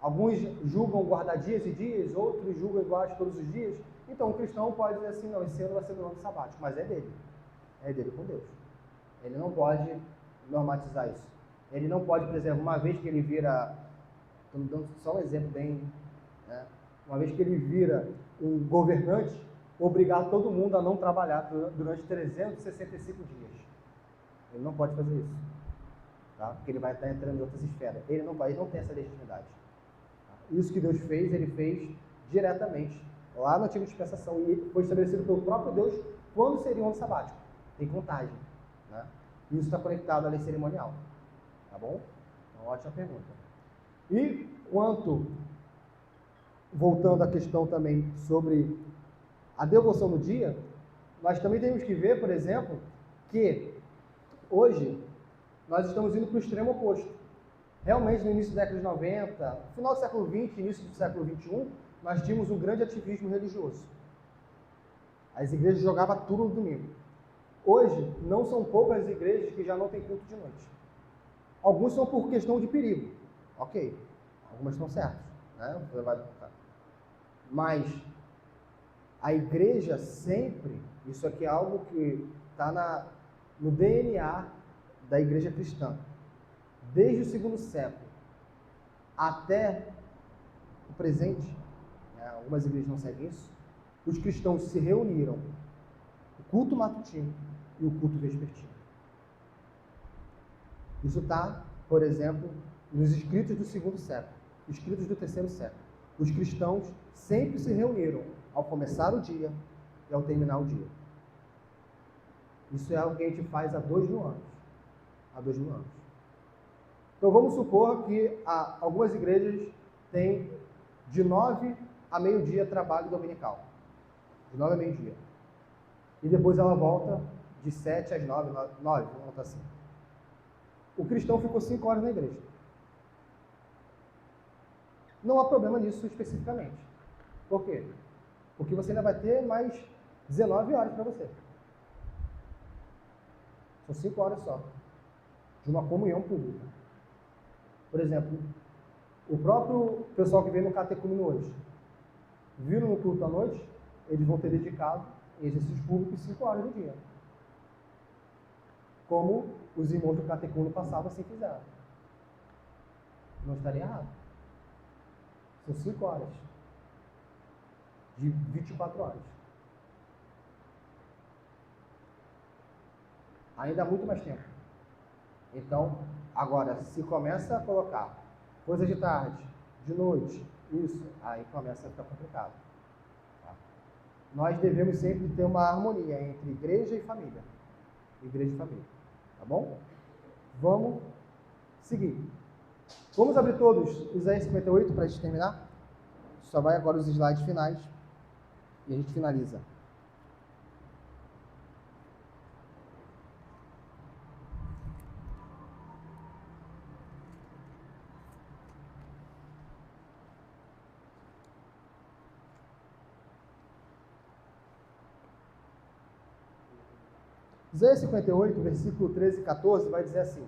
[SPEAKER 1] Alguns julgam guardar dias e dias, outros julgam iguais todos os dias. Então, o cristão pode dizer assim, não, esse ano vai ser do ano sabático, mas é dele. É dele com Deus. Ele não pode normatizar isso. Ele não pode, por exemplo, uma vez que ele vira... Estou dando só um exemplo bem... Né? Uma vez que ele vira um governante, obrigar todo mundo a não trabalhar durante 365 dias. Ele não pode fazer isso. Tá? Porque ele vai estar entrando em outras esferas. Ele não tem essa legitimidade. Isso que Deus fez, ele fez diretamente, lá na antiga dispensação, e foi estabelecido pelo próprio Deus quando seria um ano sabático. Tem contagem. Né? Isso está conectado à lei cerimonial. Tá bom? Então, ótima pergunta. E quanto, voltando à questão também sobre a devoção no dia, nós também temos que ver, por exemplo, que hoje nós estamos indo para o extremo oposto. Realmente, no início da década de 90, final do século XX, início do século XXI, nós tínhamos um grande ativismo religioso. As igrejas jogavam tudo no domingo. Hoje, não são poucas as igrejas que já não têm culto de noite. Alguns são por questão de perigo. Ok. Algumas estão certas. Né? Mas a igreja sempre, isso aqui é algo que está no DNA da igreja cristã. Desde o segundo século até o presente, né, algumas igrejas não seguem isso, os cristãos se reuniram, o culto matutino e o culto vespertino. Isso está, por exemplo, nos escritos do segundo século, escritos do terceiro século. Os cristãos sempre se reuniram ao começar o dia e ao terminar o dia. Isso é algo que a gente faz há 2.000 anos. Há 2.000 anos. Então vamos supor que algumas igrejas têm de 9 a meio-dia trabalho dominical. De 9 a meio-dia. E depois ela volta de 7 às 9, vamos botar assim. O cristão ficou 5 horas na igreja. não há problema nisso especificamente. Por quê? Porque você ainda vai ter mais 19 horas para você. São 5 horas só, de uma comunhão pública. Por exemplo, o próprio pessoal que veio no catecúmeno hoje, viram no culto à noite, eles vão ter dedicado em exercícios públicos 5 horas do dia. Como os irmãos do catecúmeno passavam assim fizeram. Não estaria errado. São 5 horas. De 24 horas. Ainda há muito mais tempo. Então, agora, se começa a colocar coisa de tarde, de noite, isso, aí começa a ficar complicado. Tá? Nós devemos sempre ter uma harmonia entre igreja e família. Igreja e família. Tá bom? Vamos seguir. Vamos abrir todos Isaías 58 para a gente terminar? Só vai agora os slides finais e a gente finaliza. Isaías 58, versículo 13 e 14, vai dizer assim: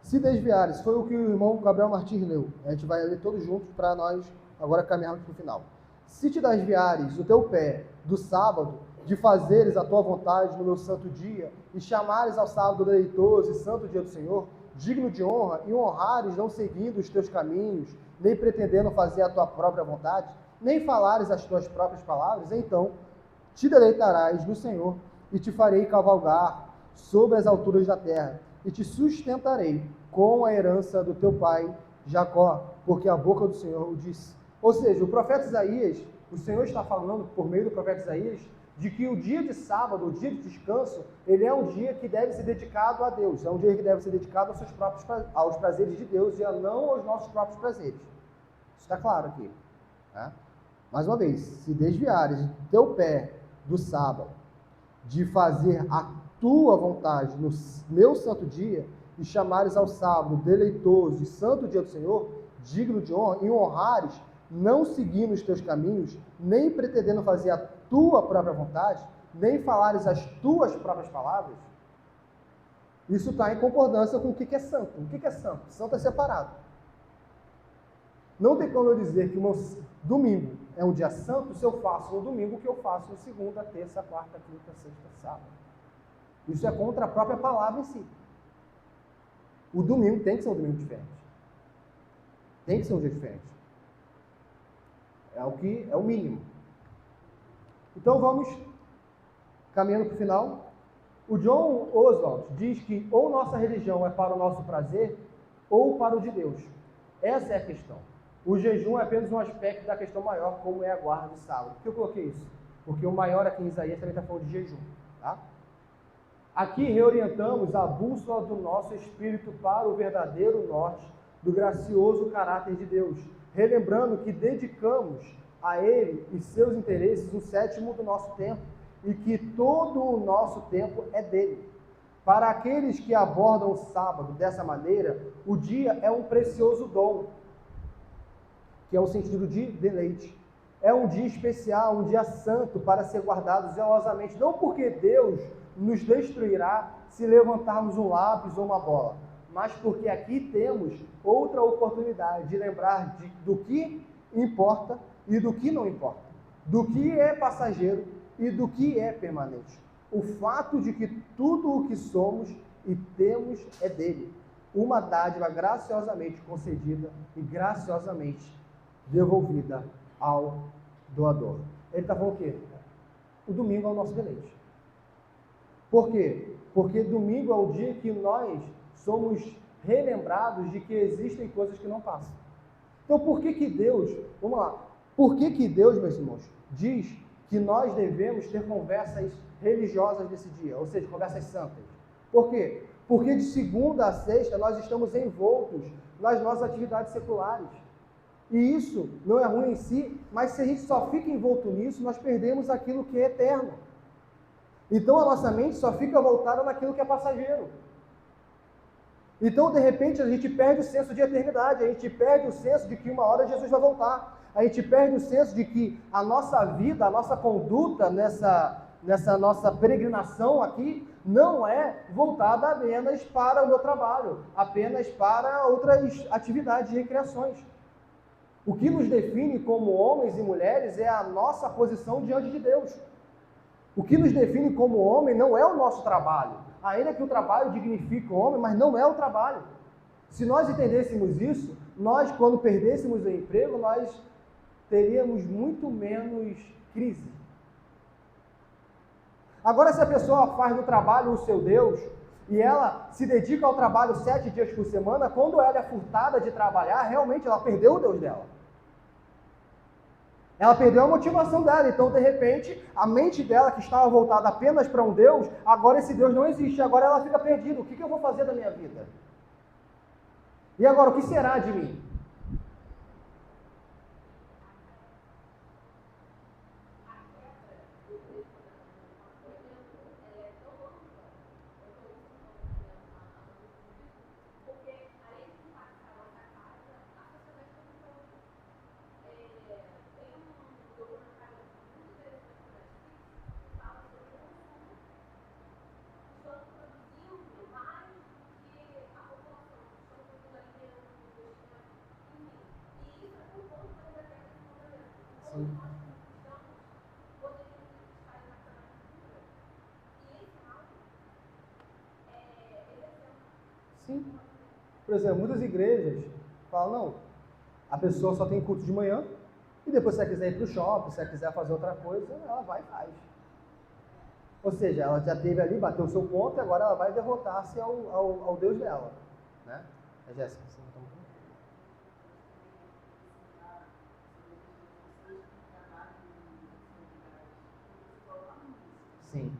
[SPEAKER 1] se desviares, foi o que o irmão Gabriel Martins leu. A gente vai ler todos juntos para nós agora caminharmos para o final. Se te desviares o teu pé do sábado, de fazeres a tua vontade no meu santo dia, e chamares ao sábado deleitoso e santo dia do Senhor, digno de honra, e honrares não seguindo os teus caminhos, nem pretendendo fazer a tua própria vontade, nem falares as tuas próprias palavras, então te deleitarás no Senhor, e te farei cavalgar sobre as alturas da terra, e te sustentarei com a herança do teu pai Jacó, porque a boca do Senhor o disse. Ou seja, o profeta Isaías, o Senhor está falando por meio do profeta Isaías, de que o dia de sábado, o dia de descanso, ele é um dia que deve ser dedicado a Deus, é um dia que deve ser dedicado aos prazeres de Deus e não aos nossos próprios prazeres. Isso está claro aqui. Né? Mais uma vez, se desviares o teu pé do sábado, de fazer a tua vontade no meu santo dia, e chamares ao sábado deleitoso e santo dia do Senhor, digno de honra, e honrares, não seguindo os teus caminhos, nem pretendendo fazer a tua própria vontade, nem falares as tuas próprias palavras, isso está em concordância com o que é santo. O que é santo? Santo é separado. Não tem como eu dizer que o meu domingo é um dia santo se eu faço no domingo o que eu faço na segunda, terça, quarta, quinta, sexta, sábado. Isso é contra a própria palavra em si. O domingo tem que ser um domingo diferente. Tem que ser um dia diferente. É o que é o mínimo. Então vamos caminhando para o final. O John Oswald diz que ou nossa religião é para o nosso prazer ou para o de Deus. Essa é a questão. O jejum é apenas um aspecto da questão maior, como é a guarda de sábado. Por que eu coloquei isso? Porque o maior aqui em Isaías também está falando de jejum. Tá? Aqui reorientamos a bússola do nosso espírito para o verdadeiro norte do gracioso caráter de Deus, relembrando que dedicamos a Ele e seus interesses um sétimo do nosso tempo e que todo o nosso tempo é dele. Para aqueles que abordam o sábado dessa maneira, o dia é um precioso dom, que é o sentido de deleite. É um dia especial, um dia santo para ser guardado zelosamente, não porque Deus nos destruirá se levantarmos um lápis ou uma bola, mas porque aqui temos outra oportunidade de lembrar do que importa e do que não importa, do que é passageiro e do que é permanente. O fato de que tudo o que somos e temos é dele, uma dádiva graciosamente concedida e graciosamente devolvida ao doador. Ele está falando o quê? O domingo é o nosso deleite. Por quê? Porque domingo é o dia que nós somos relembrados de que existem coisas que não passam. Então, por que Deus, vamos lá, por que Deus, meus irmãos, diz que nós devemos ter conversas religiosas nesse dia, ou seja, conversas santas? Por quê? Porque de segunda a sexta nós estamos envoltos nas nossas atividades seculares. E isso não é ruim em si, mas se a gente só fica envolto nisso, nós perdemos aquilo que é eterno. Então a nossa mente só fica voltada naquilo que é passageiro. Então, de repente, a gente perde o senso de eternidade, a gente perde o senso de que uma hora Jesus vai voltar, a gente perde o senso de que a nossa vida, a nossa conduta nessa nossa peregrinação aqui, não é voltada apenas para o meu trabalho, apenas para outras atividades e recreações. O que nos define como homens e mulheres é a nossa posição diante de Deus. O que nos define como homem não é o nosso trabalho, ainda que o trabalho dignifique o homem, mas não é o trabalho. Se nós entendêssemos isso, nós, quando perdêssemos o emprego, nós teríamos muito menos crise. Agora, se a pessoa faz do trabalho o seu Deus, e ela se dedica ao trabalho 7 dias por semana, quando ela é furtada de trabalhar, realmente ela perdeu o Deus dela. Ela perdeu a motivação dela, então de repente a mente dela que estava voltada apenas para um Deus, agora esse Deus não existe, agora ela fica perdida. O que eu vou fazer da minha vida? E agora, o que será de mim? Sim. Sim. Por exemplo, muitas igrejas falam, não, a pessoa só tem culto de manhã, e depois se ela quiser ir para o shopping, se ela quiser fazer outra coisa, ela vai e faz. Ou seja, ela já teve ali, bateu o seu ponto, e agora ela vai derrotar-se ao Deus dela. Né? É Jéssica, você não está muito... Sim.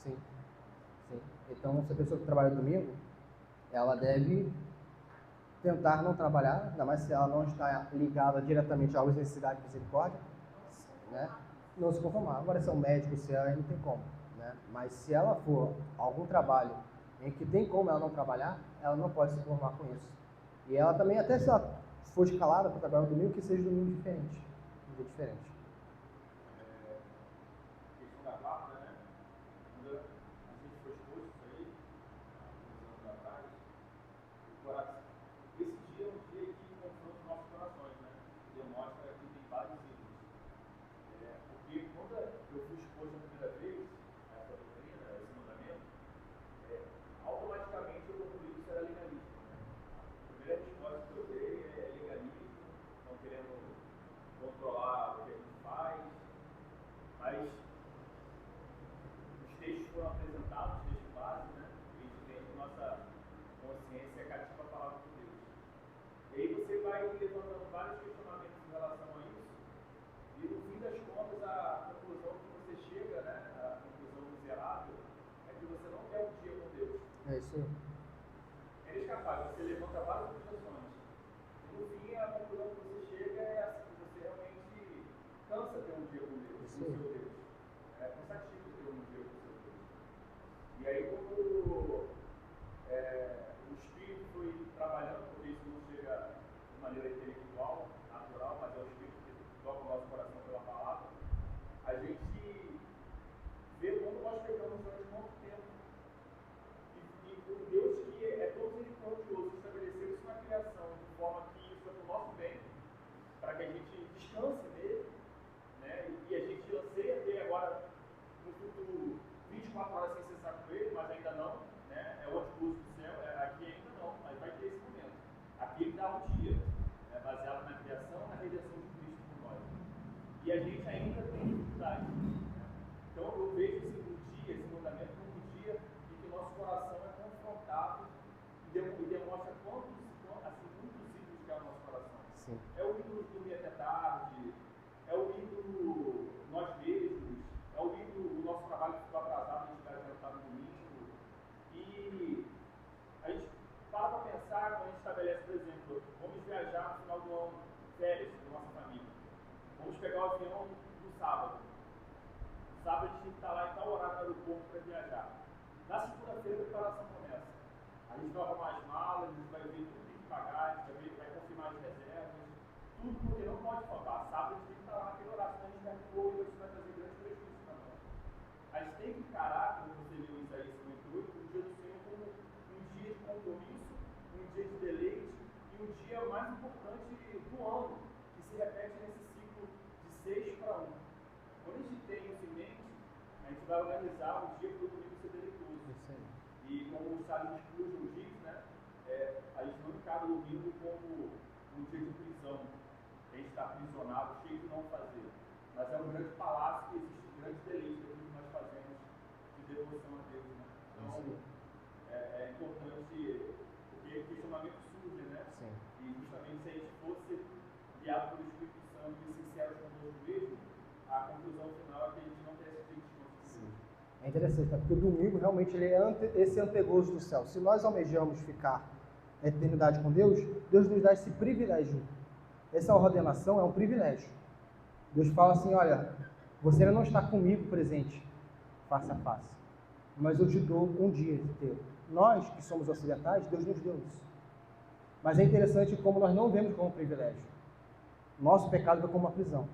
[SPEAKER 1] Sim, sim. Então, se a pessoa que trabalha domingo, ela deve tentar não trabalhar, ainda mais se ela não está ligada diretamente às necessidades de misericórdia, né? Não se conformar. Agora, se é um médico, se ela não tem como, né? Mas se ela for algum trabalho em que tem como ela não trabalhar, ela não pode se conformar com isso. E ela também, até se ela for escalada para trabalhar no domingo, que seja domingo diferente, um dia diferente.
[SPEAKER 3] Questão da guarda, né? Quando a gente foi exposto isso aí, alguns anos atrás, esse dia é um dia que confronta os nossos corações, né? Demonstra que tem vários ídolos. Porque quando eu fui exposto a primeira vez a essa doutrina, a esse mandamento, automaticamente eu concluí que isso era legalismo. Né? A primeira resposta que eu dei é legalismo, não querendo controlar o que a gente faz, mas os textos foram apresentados, os textos básicos, né? A gente tem que nossa consciência é cativa a palavra de Deus. E aí você vai levantando vários questionamentos em relação a isso, e no fim das contas a conclusão que você chega, né, a conclusão miserável, é que você não quer um dia com Deus.
[SPEAKER 1] É isso aí.
[SPEAKER 3] É inescapável, você levanta várias objeções. E no fim a conclusão que você chega é assim, que você realmente cansa ter um dia com Deus, com o seu Deus. É cansativo ter um dia com o seu Deus. E aí quando o Espírito foi trabalhando, porque isso não chega de maneira intelectual, natural, mas é o Espírito que toca o nosso coração pela palavra, a gente vê como nós pegamos durante muito tempo. E o Deus que é todo misericordioso estabeleceu isso na criação, de forma que isso é para o nosso bem, para que a gente descanse nele, né? E a gente anseia ter agora, no futuro, 24 horas sem cessar com ele, mas ainda não. pegar o avião no sábado. No sábado a gente tem que estar lá em tal horário no aeroporto para viajar. Na segunda-feira a preparação começa. A gente vai arrumar as malas, a gente vai ver tudo que tem que pagar, a gente vai confirmar as reservas, tudo porque não pode faltar. Sábado a gente tem que estar lá naquele horário, senão a gente vai pôr e isso vai trazer grande prejuízo para nós. A gente tem que encarar, como você leu em Isaías 58, o dia do Senhor como um dia de compromisso, um dia de deleite e um dia mais importante do ano, que se repete nesse ciclo de 6 para 1. Quando a gente tem isso em mente, a gente vai organizar o dia para o domingo ser deleitoso. E como o Charles Spurgeon diz, né, a gente não encara o domingo como um dia de prisão, a gente está aprisionado, cheio de não fazer. Mas é um grande palácio que existe um grande deleite daquilo que nós fazemos de devoção a Deus. Né? Então, é importante, porque o questionamento surge, né? Sim. E justamente se a gente fosse guiado pelo Espírito Santo e sinceros conosco mesmo, a conclusão final é que a gente não tem esse tipo de
[SPEAKER 1] Sim. É interessante, tá? Porque o domingo realmente ele é esse antegozo do céu. Se nós almejamos ficar a eternidade com Deus, Deus nos dá esse privilégio. Essa ordenação é um privilégio. Deus fala assim, olha, você ainda não está comigo presente, face a face, mas eu te dou um dia inteiro. Nós, que somos ocidentais, Deus nos deu isso. Mas é interessante como nós não vemos como um privilégio. Nosso pecado é como uma prisão.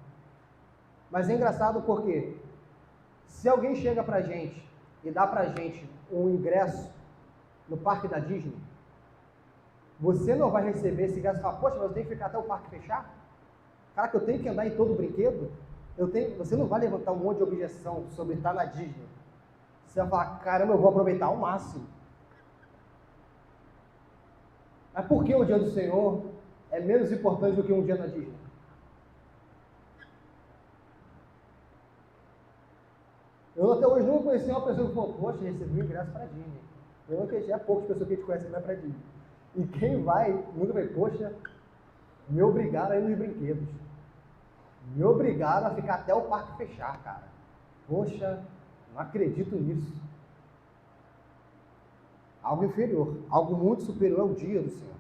[SPEAKER 1] Mas é engraçado porque, se alguém chega pra gente e dá pra gente um ingresso no parque da Disney, você não vai receber esse ingresso e falar, poxa, mas eu tenho que ficar até o parque fechar? Caraca, eu tenho que andar em todo o brinquedo? Você não vai levantar um monte de objeção sobre estar na Disney. Você vai falar, caramba, eu vou aproveitar ao máximo. Mas por que o dia do Senhor é menos importante do que um dia na Disney? Eu até hoje nunca conheci uma pessoa que falou, poxa, recebi um ingresso para a Disney. Eu não conheci, poucas pessoas que a gente conhece que vai para a Disney. E quem vai, nunca vai, poxa, me obrigaram a ir nos brinquedos. Me obrigaram a ficar até o parque fechar, cara. Poxa, não acredito nisso. Algo inferior, algo muito superior ao dia do Senhor.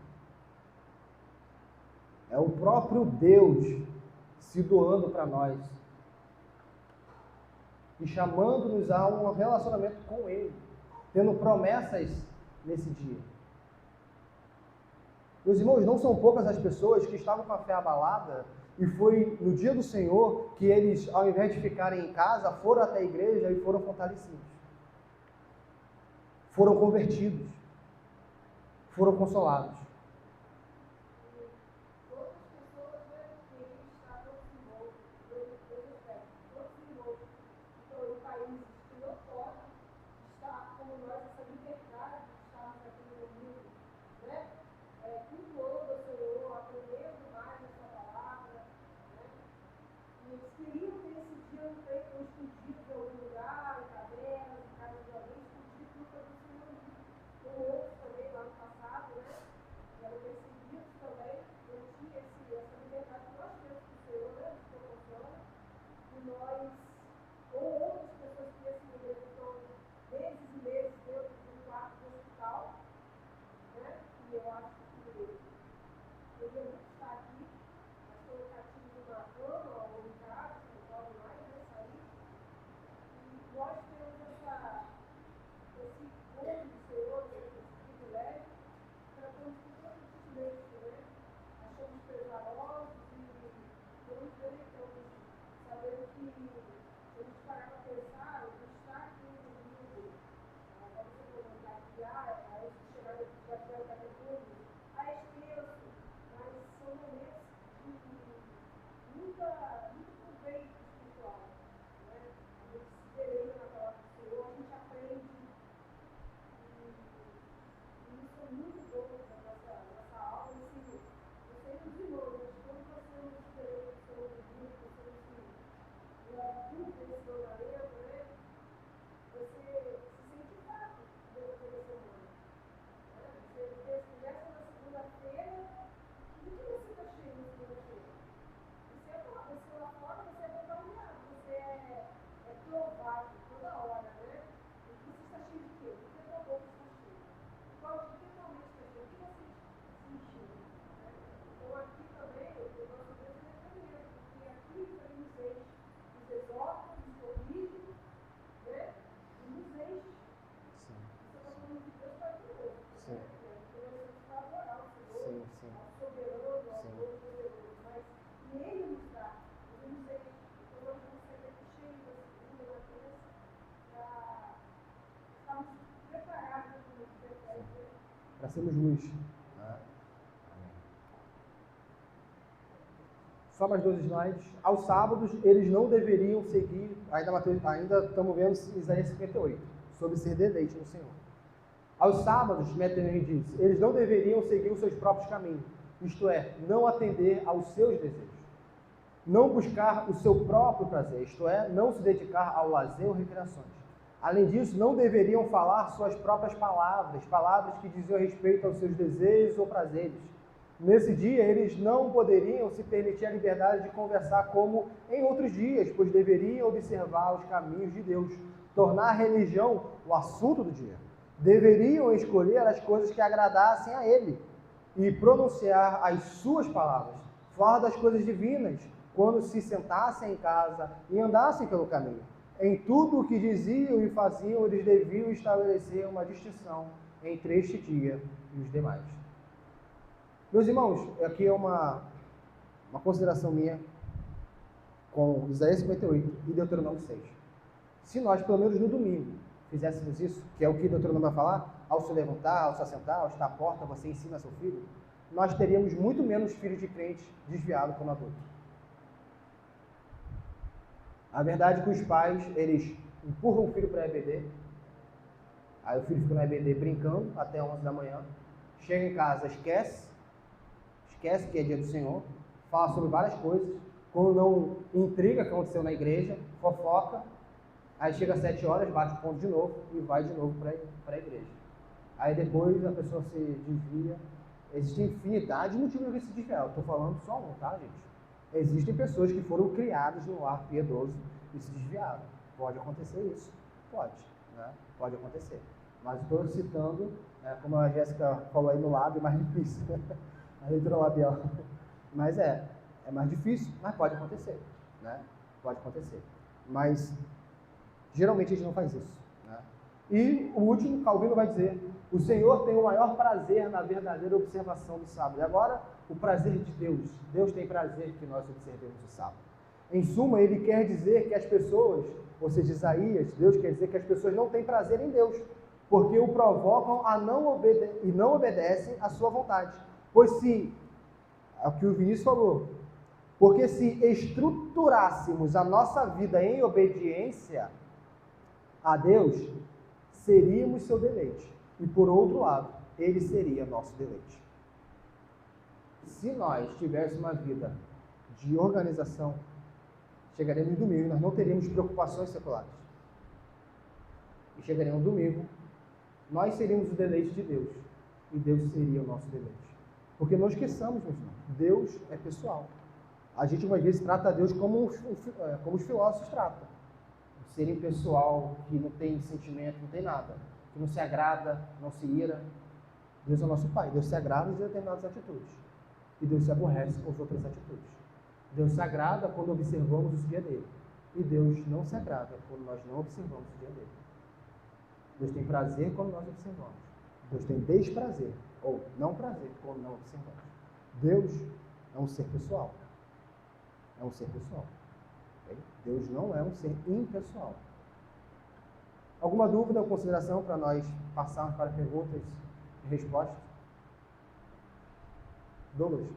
[SPEAKER 1] É o próprio Deus se doando para nós e chamando-nos a um relacionamento com Ele, tendo promessas nesse dia. Meus irmãos, não são poucas as pessoas que estavam com a fé abalada e foi no dia do Senhor que eles, ao invés de ficarem em casa, foram até a igreja e foram fortalecidos. Foram convertidos. Foram consolados. para sermos luz. Né? Só mais 2 slides. Aos sábados, eles não deveriam seguir, ainda estamos vendo Isaías 58, sobre ser deleite no Senhor. Aos sábados, Metternich diz, eles não deveriam seguir os seus próprios caminhos, isto é, não atender aos seus desejos. Não buscar o seu próprio prazer, isto é, não se dedicar ao lazer ou recreações. Além disso, não deveriam falar suas próprias palavras que diziam respeito aos seus desejos ou prazeres. Nesse dia, eles não poderiam se permitir a liberdade de conversar como em outros dias, pois deveriam observar os caminhos de Deus, tornar a religião o assunto do dia. Deveriam escolher as coisas que agradassem a Ele e pronunciar as suas palavras, falar das coisas divinas, quando se sentassem em casa e andassem pelo caminho. Em tudo o que diziam e faziam, eles deviam estabelecer uma distinção entre este dia e os demais. Meus irmãos, aqui é uma consideração minha com Isaías 58 e Deuteronômio 6. Se nós, pelo menos no domingo, fizéssemos isso, que é o que Deuteronômio vai falar, ao se levantar, ao se assentar, ao estar à porta, você ensina seu filho, nós teríamos muito menos filhos de crentes desviados quando adultos. A verdade é que os pais, eles empurram o filho para a EBD, aí o filho fica na EBD brincando até 11 da manhã, chega em casa, esquece que é dia do Senhor, fala sobre várias coisas, quando não intriga o que aconteceu na igreja, fofoca, aí chega às 7 horas, bate o ponto de novo e vai de novo para a igreja. Aí depois a pessoa se desvia. Existe infinidade de motivos para se desviar. Eu estou falando só um, tá, gente? Existem pessoas que foram criadas no lar piedoso e se desviaram. Pode acontecer isso? Pode, né? Pode acontecer. Mas estou citando, como a Jéssica falou aí no lábio, é mais difícil. A leitura labial. Mas é mais difícil, mas pode acontecer, né? Pode acontecer. Mas geralmente a gente não faz isso, né? E o último, Calvino vai dizer, o Senhor tem o maior prazer na verdadeira observação do sábado. E agora, o prazer de Deus. Deus tem prazer que nós observemos o sábado. Em suma, ele quer dizer que as pessoas, ou seja, Isaías, Deus quer dizer que as pessoas não têm prazer em Deus, porque o provocam a não obedecem à sua vontade. Pois se, é o que o Vinícius falou, porque se estruturássemos a nossa vida em obediência a Deus, seríamos seu deleite. E por outro lado, ele seria nosso deleite. Se nós tivéssemos uma vida de organização, chegaremos no domingo e nós não teríamos preocupações seculares. E chegaremos no domingo, nós seríamos o deleite de Deus. E Deus seria o nosso deleite. Porque não esqueçamos, meus irmãos, Deus é pessoal. A gente, uma vez, trata Deus como os filósofos tratam. Um ser impessoal, que não tem sentimento, não tem nada. Que não se agrada, não se ira. Deus é o nosso Pai. Deus se agrada de determinadas atitudes. E Deus se aborrece com as outras atitudes. Deus se agrada quando observamos o dia dele. E Deus não se agrada quando nós não observamos o dia dele. Deus tem prazer quando nós observamos. Deus tem desprazer, ou não prazer, quando não observamos. Deus é um ser pessoal. É um ser pessoal. Okay? Deus não é um ser impessoal. Alguma dúvida ou consideração para nós passarmos para perguntas e respostas? Douglas?